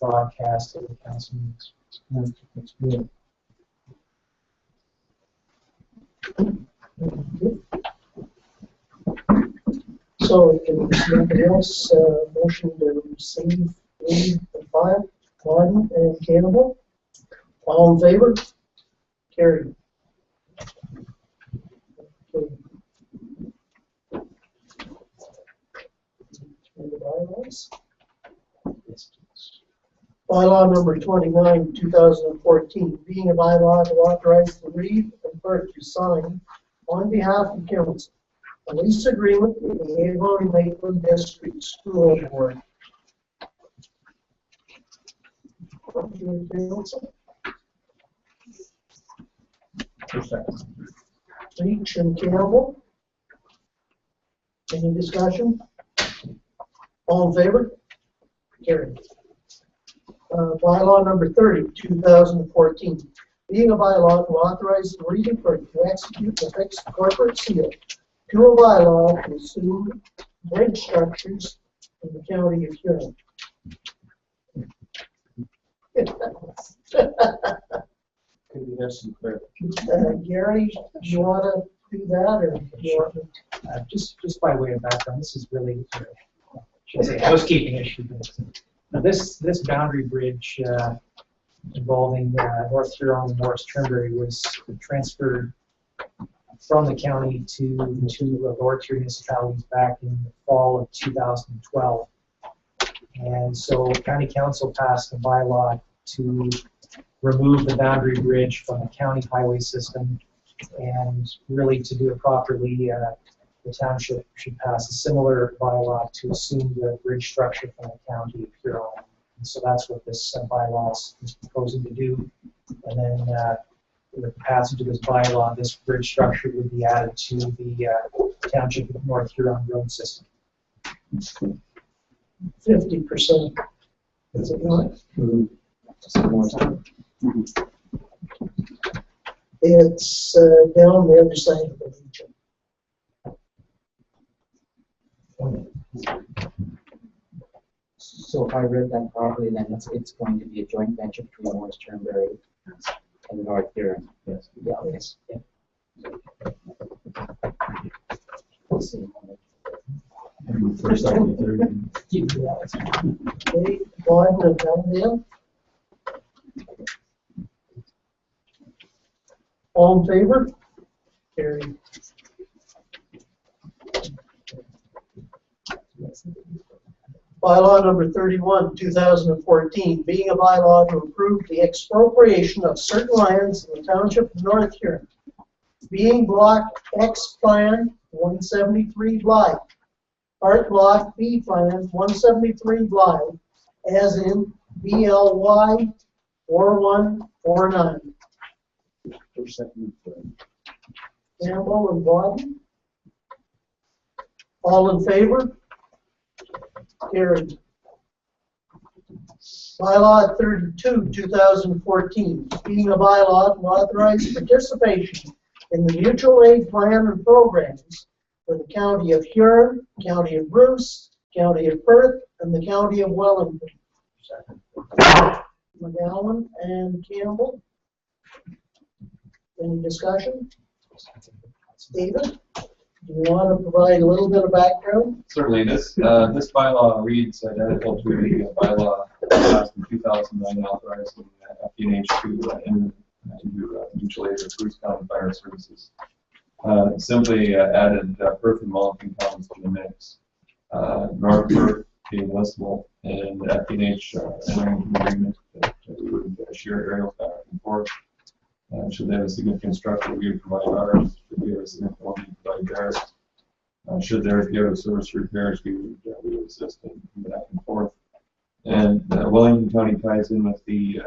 broadcast of the council meetings. That's good. So, can anybody else motion to receive, read, and file, Gordon and Campbell? All in favor? Carried. Okay. And the bylaws? Bylaw number 29, 2014, being a bylaw to authorize the read and clerk to sign on behalf of council a lease agreement with the Huron Maitland District School Board. Leach and Campbell. Any discussion? All in favor? Carried. Bylaw number 30, 2014, being a bylaw to authorize the reading clerk to execute the fixed corporate seal to a bylaw to assume bridge structures in the county of Huron. Could we have some clarification? Gary, do you want to do that, or do you want to? Just by way of background, this is really should I say housekeeping issue. Now this boundary bridge involving North Huron and Morris Turnberry was transferred from the county to lower tier municipalities back in the fall of 2012. And so county council passed a bylaw to remove the boundary bridge from the county highway system, and really to do it properly, the township should pass a similar bylaw to assume the bridge structure from the county of Huron. And so that's what this bylaw is proposing to do. And then with the passage of this bylaw, this bridge structure would be added to the township of North Huron road system. 50%. Is it not? It's down the other side of the region. So if I read that properly, then it's going to be a joint venture between Morris Turnberry and North Huron. Yes. Yeah. Yes. Yeah. Let's see. First, second, third. Okay, Gordon and Dundale. All in favor? Carried. Bylaw number 31, 2014, being a bylaw to approve the expropriation of certain lands in the township of North Huron, being Block X Plan 173 Blythe, Part Block B Plan 173 Blythe, as in BLY 4149. First, second, third. Campbell and Bodden. All in favor? Carried. Bylaw 32, 2014, being a bylaw to authorize participation in the mutual aid plan and programs for the county of Huron, county of Bruce, county of Perth, and the county of Wellington. McGowan and Campbell. Any discussion? David, do you want to provide a little bit of background? Certainly, this bylaw reads identical to the bylaw passed in 2009 authorizing FDNH to enter into mutual aid with Bruce County Fire Services. Simply added Perth and Wellington counties to the mix. Northbrook being listable, and FNH entering an agreement that we would share aerials back and forth. Should they have a significant structure, we would provide ours. Should they have a significant one, we would provide theirs. Should there be other service repairs, we would assist in back and forth. And Wellington County ties in with the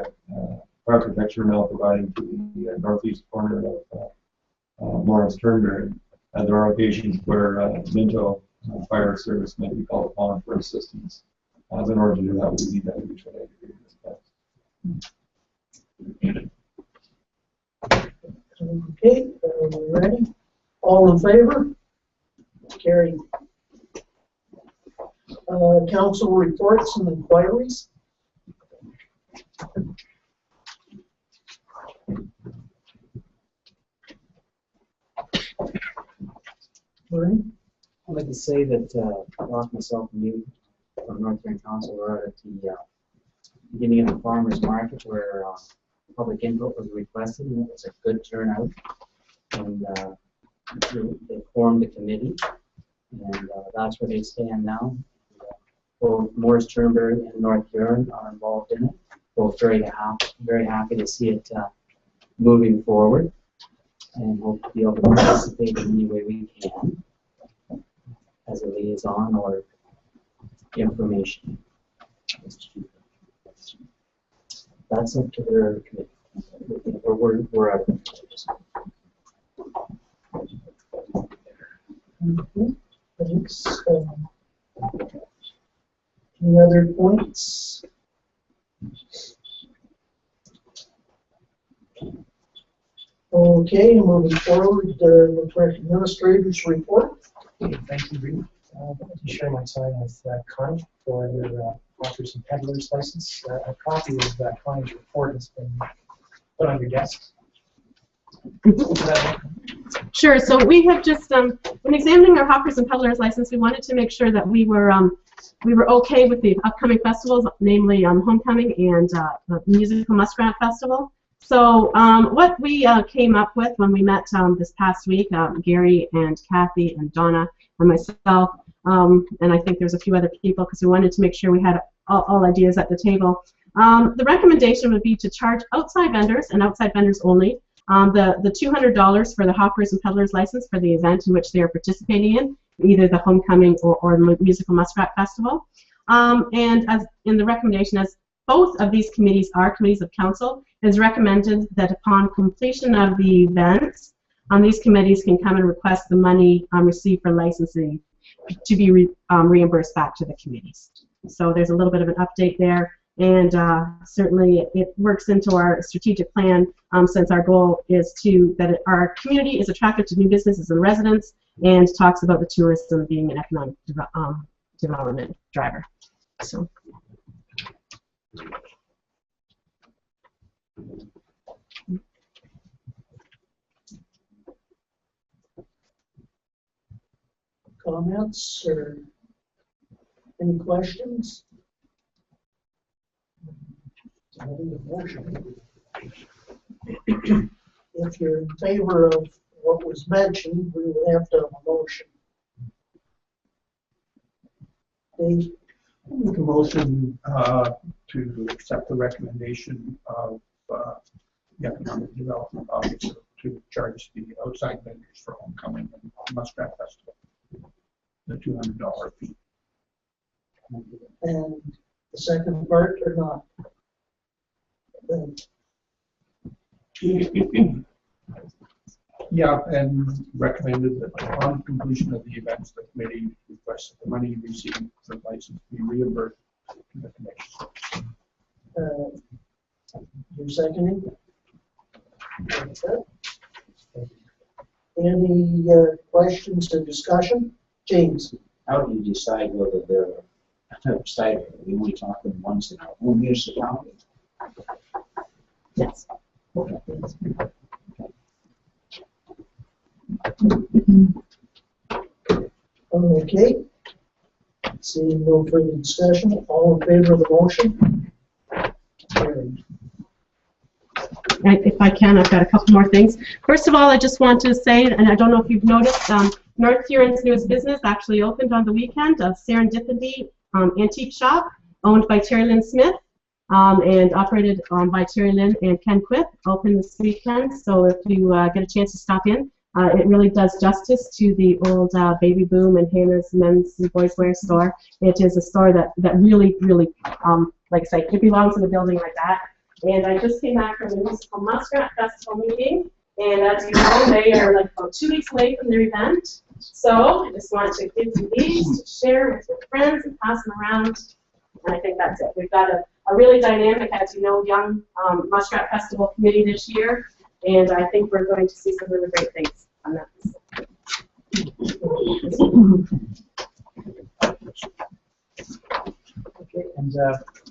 fire protection now providing to the northeast corner of Morris Turnberry. There are occasions where Minto Fire Service may be called upon for assistance. In order to do that, we need that mutual aid agreement. Okay, we're ready. All in favor? Carried. Council reports and inquiries. I'd like to say that Ross, myself, and you from North Huron Council were out at the beginning of the farmers market where public input was requested, and it was a good turnout. And they formed a committee, and that's where they stand now. Both Morris Turnberry and North Huron are involved in it. Both very happy to see it moving forward, and hope to be able to participate in any way we can as a liaison or information. That's up to their committee. We're out of it. Thanks. Any other points? Okay, moving forward, the administrator's report. Okay, thank you, Reed. I'd like to share my time with Connie for their Hawkers and Peddlers license. A copy of Connie's report has been put on your desk. Sure. So we have just, when examining our Hawkers and Peddlers license, we wanted to make sure that we were okay with the upcoming festivals, namely Homecoming and the Musical Muskrat Festival. So what we came up with when we met this past week, Gary and Kathy and Donna and myself, and I think there's a few other people because we wanted to make sure we had all ideas at the table. The recommendation would be to charge outside vendors and outside vendors only the $200 for the Hawkers and Peddlers license for the event in which they are participating in, either the Homecoming or the Musical Muskrat Festival. And as in the recommendation, as both of these committees are committees of council, it is recommended that upon completion of the events, these committees can come and request the money received for licensing to be reimbursed back to the committees. So there's a little bit of an update there, and certainly it works into our strategic plan since our goal is that our community is attractive to new businesses and residents, and talks about the tourism being an economic development driver. So. Comments or any questions? If you're in favor of what was mentioned, we would have to have a motion. Dave? I'll make a motion to accept the recommendation of the Economic Development Officer to charge the outside vendors for Homecoming and Muskrat Festival the $200 fee. And the second part or not? Yeah, and recommended that upon completion of the events, the committee requests that the money received for the license be reimbursed to the commission. You're seconding? Any questions or discussion? James? How do you decide whether they're outside? Are we only talking ones in our own municipality? Yes. Okay. Seeing no further discussion, all in favor of the motion? Carried. If I can, I've got a couple more things. First of all, I just want to say, and I don't know if you've noticed, North Huron's newest business actually opened on the weekend, a Serendipity antique shop owned by Terry Lynn Smith and operated by Terry Lynn and Ken Quip, opened this weekend. So if you get a chance to stop in, it really does justice to the old Baby Boom and Hannah's men's and boys wear store. It is a store that really, like I say, it belongs in a building like that. And I just came back from the Municipal Muskrat Festival meeting, and as you know, they are like about 2 weeks away from their event. So I just wanted to give you these to share with your friends and pass them around. And I think that's it. We've got a really dynamic, as you know, young Muskrat Festival committee this year, and I think we're going to see some really great things on that. Okay, and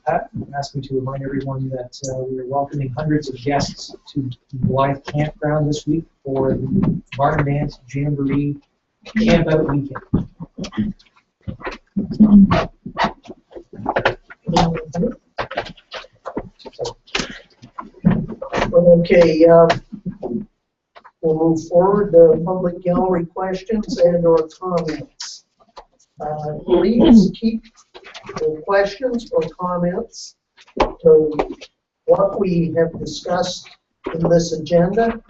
Pat asked me to remind everyone that we are welcoming hundreds of guests to Blythe Campground this week for the Barn Dance Jamboree Camp Out Weekend. Okay, we'll move forward to public gallery questions and/or comments. Please keep the questions or comments to what we have discussed in this agenda.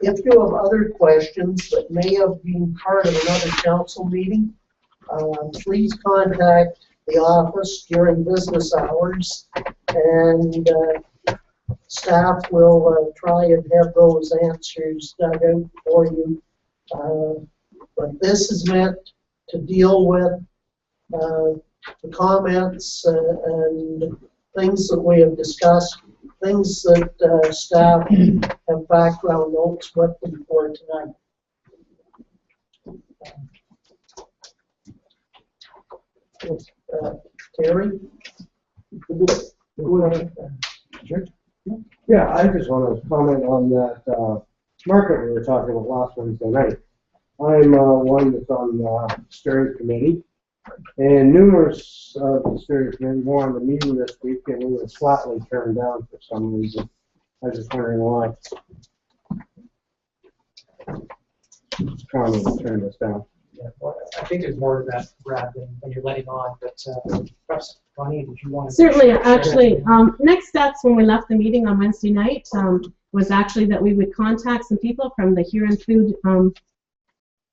If you have other questions that may have been part of another council meeting, please contact the office during business hours, and staff will try and have those answers dug out for you. But this is meant to deal with the comments and things that we have discussed, things that staff have background notes with them for tonight. Terry? Sure. Yeah, I just want to comment on that market we were talking about last Wednesday night. I'm one that's on the steering committee, and numerous of the steering committee wanted a meeting this week, and we were flatly turned down for some reason. I was just wondering why. Connie turned us down. Yeah, well, I think there's more to that, Brad, than you're letting on, but perhaps, Connie, did you want to... Certainly, actually, next steps when we left the meeting on Wednesday night was actually that we would contact some people from the Huron Food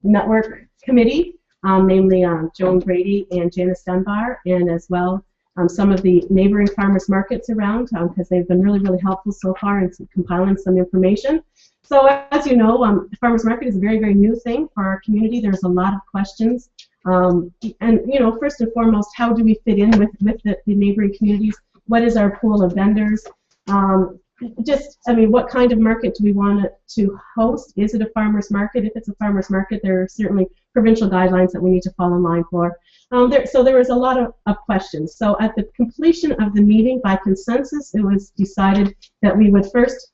Network Committee, namely Joan Brady and Janice Dunbar, and as well some of the neighboring farmers markets around, because they've been really helpful so far in compiling some information. So as you know, farmers market is a very new thing for our community. There's a lot of questions, and you know, first and foremost, how do we fit in with the neighboring communities? What is our pool of vendors? Just, I mean, what kind of market do we want to host? Is it a farmer's market? If it's a farmer's market, there are certainly provincial guidelines that we need to fall in line for. So there was a lot of questions. So at the completion of the meeting, by consensus, it was decided that we would first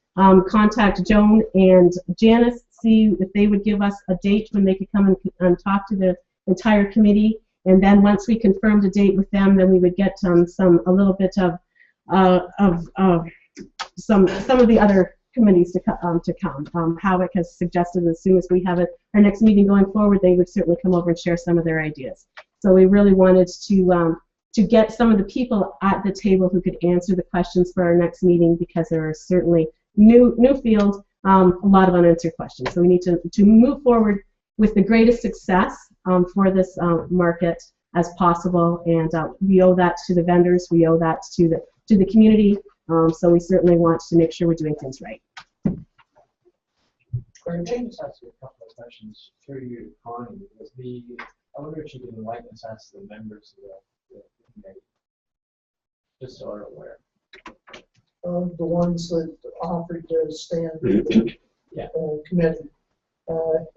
contact Joan and Janice, see if they would give us a date when they could come and talk to the entire committee. And then once we confirmed a date with them, then we would get a little bit of some of the other committees to come. Howick has suggested as soon as we have our next meeting going forward, they would certainly come over and share some of their ideas. So we really wanted to get some of the people at the table who could answer the questions for our next meeting, because there are certainly new field, a lot of unanswered questions. So we need to move forward with the greatest success for this market as possible, and we owe that to the vendors, we owe that to the community. So we certainly want to make sure we're doing things right. Can I just ask you a couple of questions through you, Connie? I wonder if you can enlighten us as to the members of the committee, just so we're aware. The ones that offered to stand for the committee.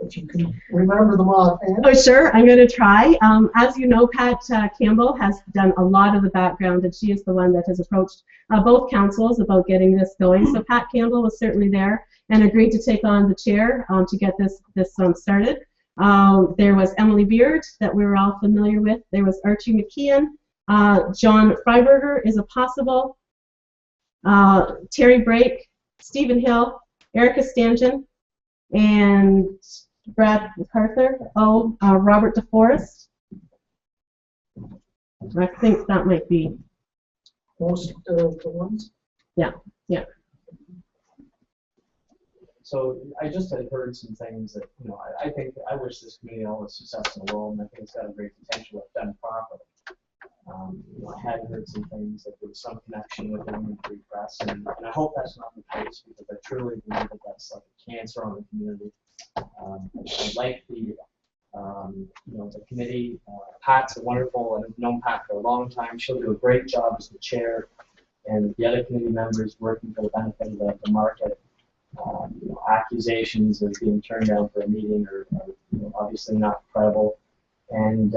If you can remember them offhand. Oh, sure, I'm going to try. As you know, Pat Campbell has done a lot of the background, and she is the one that has approached both councils about getting this going. So Pat Campbell was certainly there and agreed to take on the chair to get this started. There was Emily Beard that we were all familiar with. There was Archie McKeon. John Freiberger is a possible. Terry Brake, Stephen Hill, Erica Stangen, and Brad MacArthur. O. Robert DeForest. I think that might be. Most of the ones? Yeah, yeah. So I just had heard some things that, you know, I think, I wish this committee all the success in the world, and I think it's got a great potential if done properly. You know, I had heard some things that there was some connection with the Women Free Press, and I hope that's not the case, because I truly believe that that's like a cancer on the community. I like the, you know, the committee. Pat's a wonderful, I've known Pat for a long time. She'll do a great job as the chair, and the other committee members working for the benefit of the market. You know, accusations of being turned down for a meeting are you know, obviously not credible, and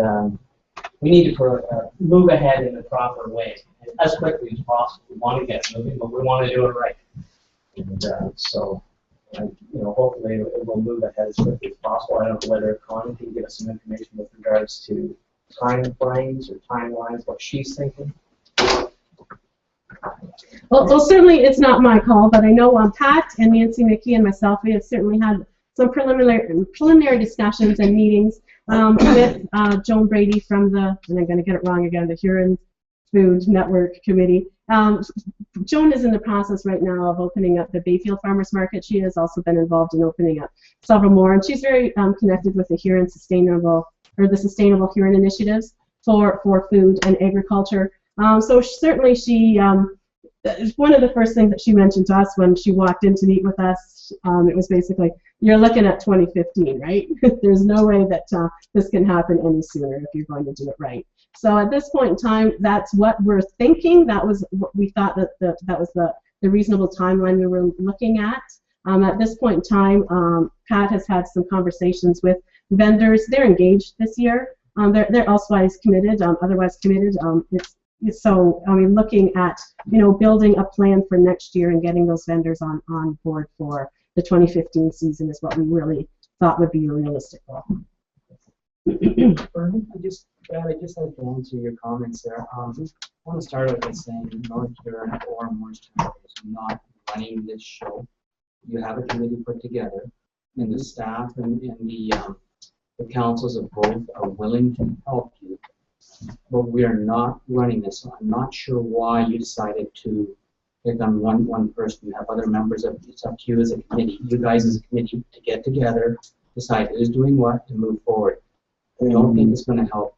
we need to move ahead in the proper way as quickly as possible. We want to get moving, but we want to do it right. And so, you know, hopefully it will move ahead as quickly as possible. I don't know whether Connie can give us some information with regards to time frames or timelines, what she's thinking. Well, certainly it's not my call, but I know Pat and Nancy Mickey and myself, we have certainly had some preliminary discussions and meetings with Joan Brady from the, and I'm going to get it wrong again, the Huron Food Network Committee. Joan is in the process right now of opening up the Bayfield Farmers Market. She has also been involved in opening up several more, and she's very connected with the Huron Sustainable Huron initiatives for food and agriculture. So certainly she, one of the first things that she mentioned to us when she walked in to meet with us, it was basically, you're looking at 2015, right? There's no way that this can happen any sooner if you're going to do it right. So at this point in time, that's what we're thinking. That was what we thought that that was the reasonable timeline we were looking at. At this point in time, Pat has had some conversations with vendors. They're engaged this year. They're otherwise committed. So, I mean, looking at, you know, building a plan for next year and getting those vendors on board for the 2015 season is what we really thought would be a realistic goal. I just like to answer your comments there. I want to start out by saying North Huron or Morristown is not running this show. You have a committee put together, and the staff and the councils of both are willing to help you. But we are not running this. So I'm not sure why you decided to pick on one person. You have other members of it's up to you as a committee. You guys as a committee to get together, decide who's doing what, to move forward. I don't think it's going to help.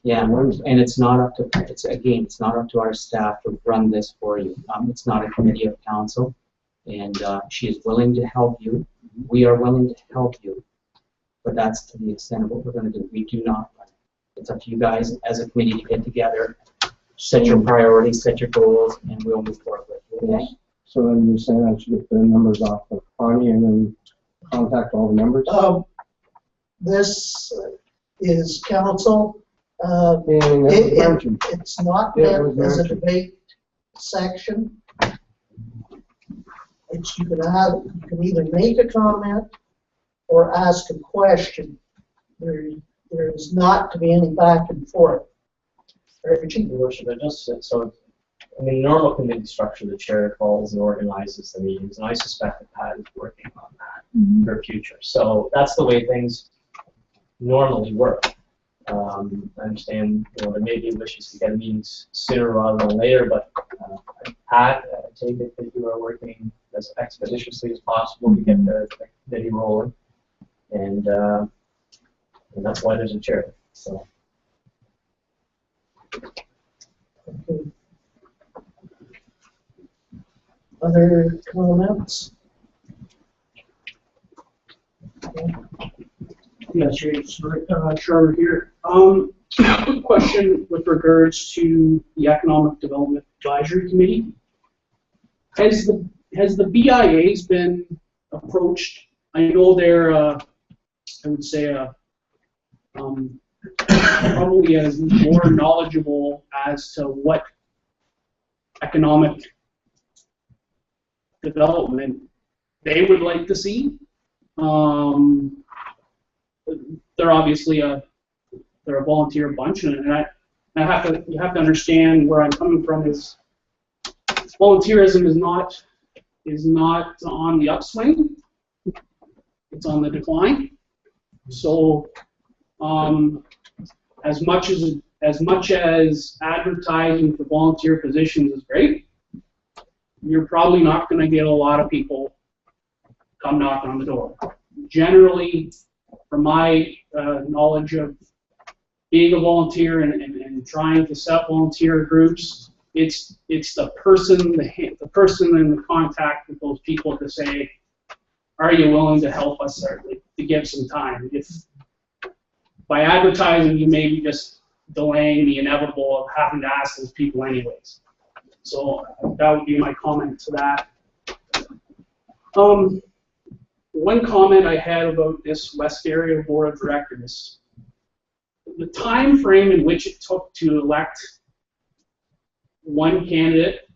Yeah, and it's not up to it's not up to our staff to run this for you. It's not a committee of council, and she is willing to help you. We are willing to help you, but that's to the extent of what we're going to do. We do not run it. It's up to you guys as a committee to get together, set your priorities, set your goals, and we'll move forward with it. Okay? So then you're saying I should get the numbers off of Connie and then contact all the members? This is council. It's not meant as a debate section. You can either make a comment or ask a question. There is not to be any back and forth. Your Worship, so in the normal committee structure, the chair calls and organizes the meetings, and I suspect that Pat is working on that for future. So that's the way things normally work. I understand, you know, there may be wishes to get meetings sooner rather than later, but Pat, I take it that you are working as expeditiously as possible to get the committee rolling, and that's why there's a chair. So. Okay. Other comments? Yes, Charter here. Quick question with regards to the Economic Development Advisory Committee. Has the BIAs been approached? I know they're, I would say, probably as more knowledgeable as to what economic development they would like to see. They're obviously they're a volunteer bunch, and you have to understand where I'm coming from. Is volunteerism is not on the upswing, it's on the decline. So as much as advertising for volunteer positions is great, you're probably not going to get a lot of people come knocking on the door. Generally, from my knowledge of being a volunteer and trying to set up volunteer groups, it's the person in the contact with those people to say, are you willing to help us or to give some time? If by advertising you may be just delaying the inevitable of having to ask those people anyways. So that would be my comment to that. One comment I had about this West Area Board of Directors, the time frame in which it took to elect one candidate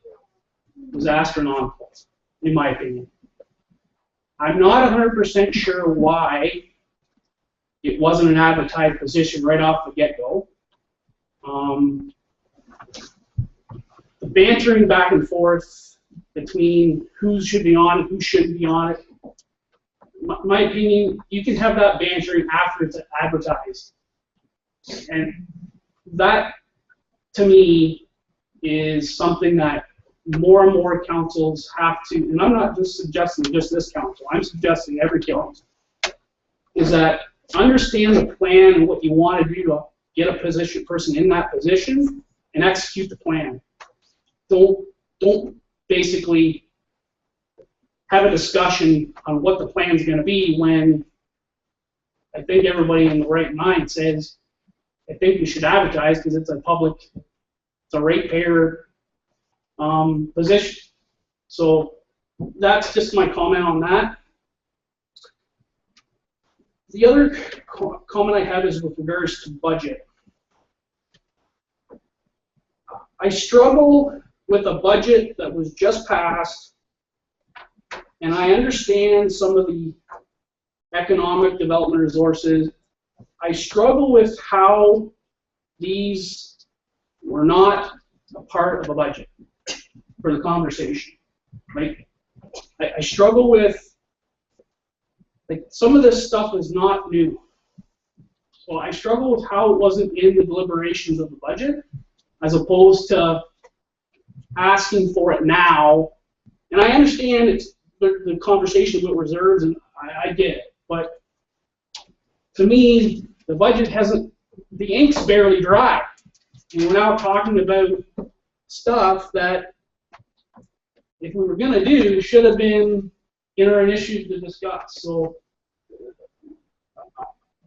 was astronomical, in my opinion. I'm not 100% sure why it wasn't an advertised position right off the get-go. The bantering back and forth between who should be on it, who shouldn't be on it, my opinion, you can have that bantering after it's advertised. And that, to me, is something that more and more councils have to, and I'm not just suggesting just this council, I'm suggesting every council, is that understand the plan and what you want to do to get a person in that position and execute the plan. Don't basically have a discussion on what the plan is going to be when I think everybody in the right mind says, I think we should advertise because it's a ratepayer position. So that's just my comment on that. The other comment I have is with regards to budget. I struggle with a budget that was just passed, and I understand some of the economic development resources. I struggle with how these were not a part of a budget for the conversation. Like, I struggle with, like, some of this stuff is not new. So I struggle with how it wasn't in the deliberations of the budget, as opposed to asking for it now. And I understand it's the conversation with reserves, and I get it. But to me, the budget hasn't, the ink's barely dry. And we're now talking about stuff that, if we were going to do, should have been in our initiative to discuss. So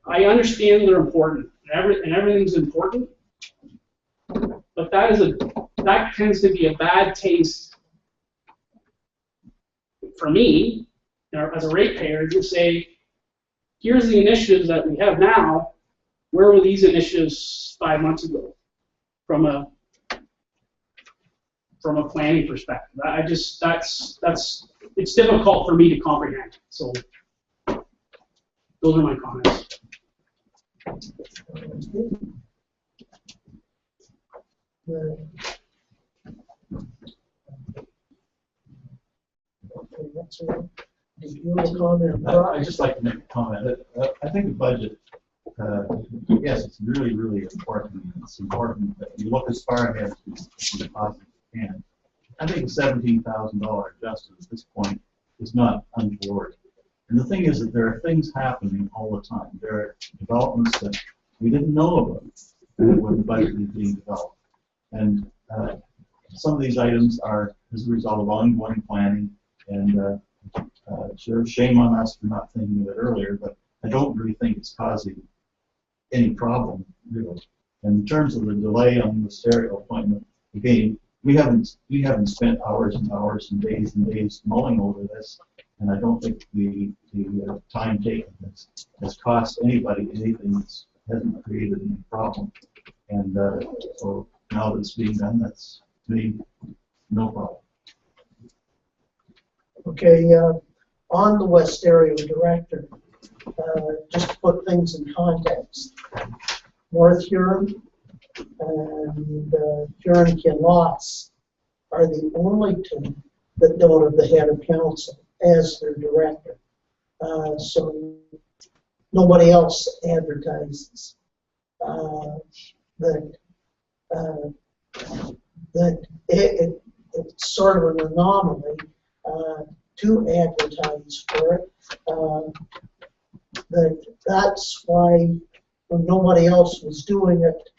I understand they're important, and everything's important. But that tends to be a bad taste for me, as a ratepayer, to say, here's the initiatives that we have now. Where were these initiatives 5 months ago? From a planning perspective, it's difficult for me to comprehend. So those are my comments. I'd just like to make a comment. I think the budget, yes, it's really, really important. It's important that you look as far ahead as you possibly can. I think a $17,000 adjustment at this point is not untoward. And the thing is that there are things happening all the time. There are developments that we didn't know about when the budget was being developed. And some of these items are as a result of ongoing planning. And sure, shame on us for not thinking of it earlier, but I don't really think it's causing any problem, really. And in terms of the delay on the stereo appointment, again, we haven't spent hours and hours and days mulling over this, and I don't think the time taken has cost anybody anything. That hasn't created any problem. And so now that it's being done, that's, to me, no problem. Okay, on the West Area Director, just to put things in context, North Huron and Huron Kinloss are the only two that don't have the head of council as their director. so nobody else advertises. That it's sort of an anomaly to advertise for it. That's why when nobody else was doing it,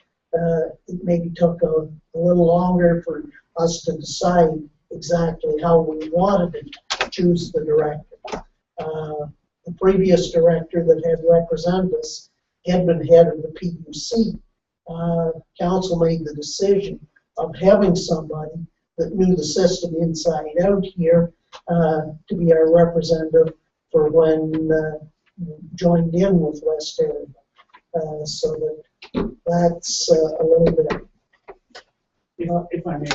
it maybe took a little longer for us to decide exactly how we wanted to choose the director. The previous director that had represented us had been head of the PUC. Council made the decision of having somebody that knew the system inside out here to be our representative for when joined in with West Area. So that's a little bit. If I may,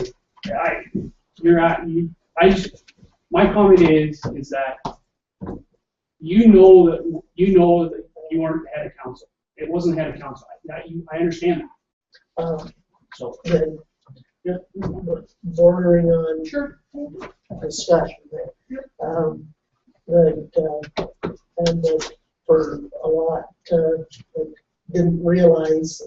my comment is that you know that you weren't head of council. It wasn't head of council. I understand that. So bordering on discussion there. And that for a lot that didn't realize,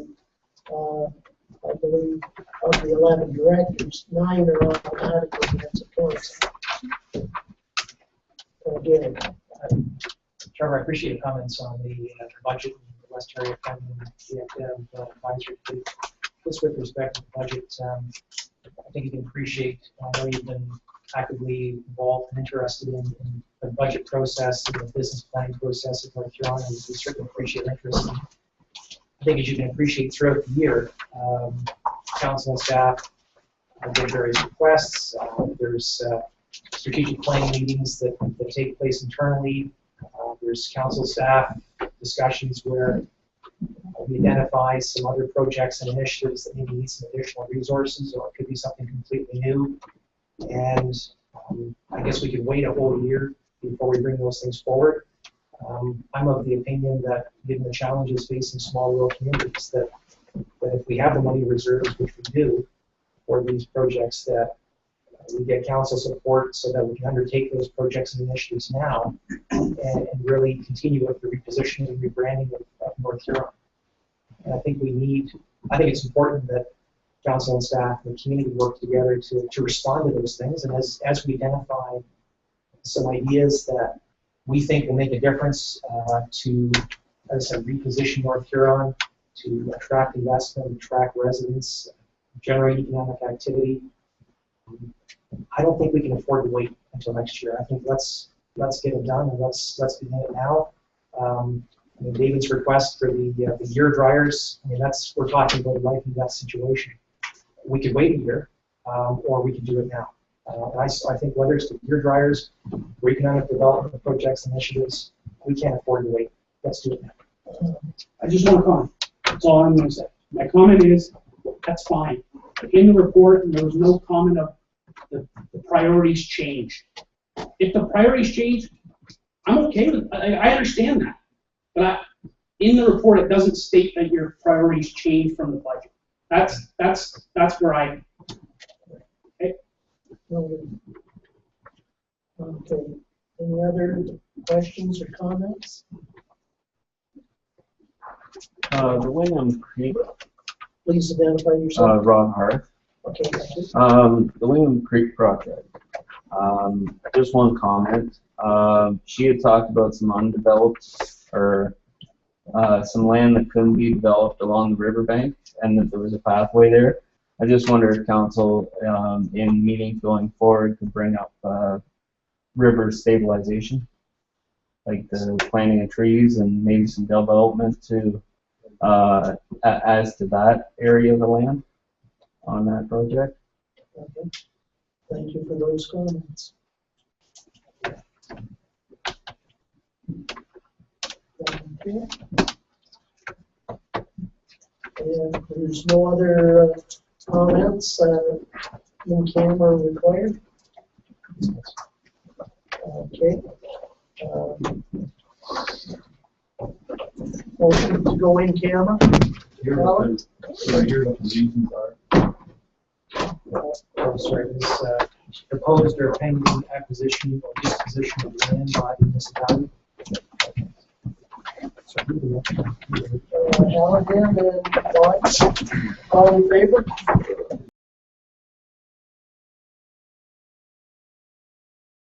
I believe of the 11 directors, 9 are automatically net supports. Again, Trevor, I appreciate your comments on the budget and the West Area Fund and the advisory committee. Just with respect to the budget, I think you can appreciate, I know you've been actively involved and interested in the budget process and the business planning process at North Huron, and we certainly appreciate your interest. And I think as you can appreciate throughout the year, council and staff get various requests. There's strategic planning meetings that take place internally. There's council staff discussions where we identify some other projects and initiatives that maybe need some additional resources, or it could be something completely new. And I guess we could wait a whole year before we bring those things forward. I'm of the opinion that given the challenges facing small rural communities, that if we have the money reserves, which we do, for these projects, that we get council support so that we can undertake those projects and initiatives now and really continue with the repositioning and rebranding of North Huron. And I think it's important that council and staff and the community work together to respond to those things. And as we identify some ideas that we think will make a difference to, as I said, reposition North Huron, to attract investment, attract residents, generate economic activity, I don't think we can afford to wait until next year. I think let's get it done, and let's begin it now. I mean, David's request for the year dryers, I mean, we're talking about a life and death situation. We could wait a year, or we could do it now. I think whether it's the year dryers or economic development projects, initiatives, we can't afford to wait. Let's do it now. I just want to comment. That's all I'm going to say. My comment is, that's fine. In the report, there was no comment of the priorities change. If the priorities change, I'm okay with it. I understand that. But in the report, it doesn't state that your priorities change from the budget. That's where I. Okay. Okay. Any other questions or comments? The Wingham Creek. Please identify yourself. Ron Hart. Okay. The Wingham Creek project. Just one comment. She had talked about some undeveloped or some land that couldn't be developed along the riverbank, and that there was a pathway there. I just wonder if council, in meetings going forward, could bring up river stabilization, like the planting of trees and maybe some development to as to that area of the land on that project. Okay. Thank you for those comments. Okay. And there's no other comments in camera required. Okay. Motion to go in camera. Here the reasons are. I'm sorry, this proposed or pending acquisition or disposition of land by the municipality. Alan and John, all in favor?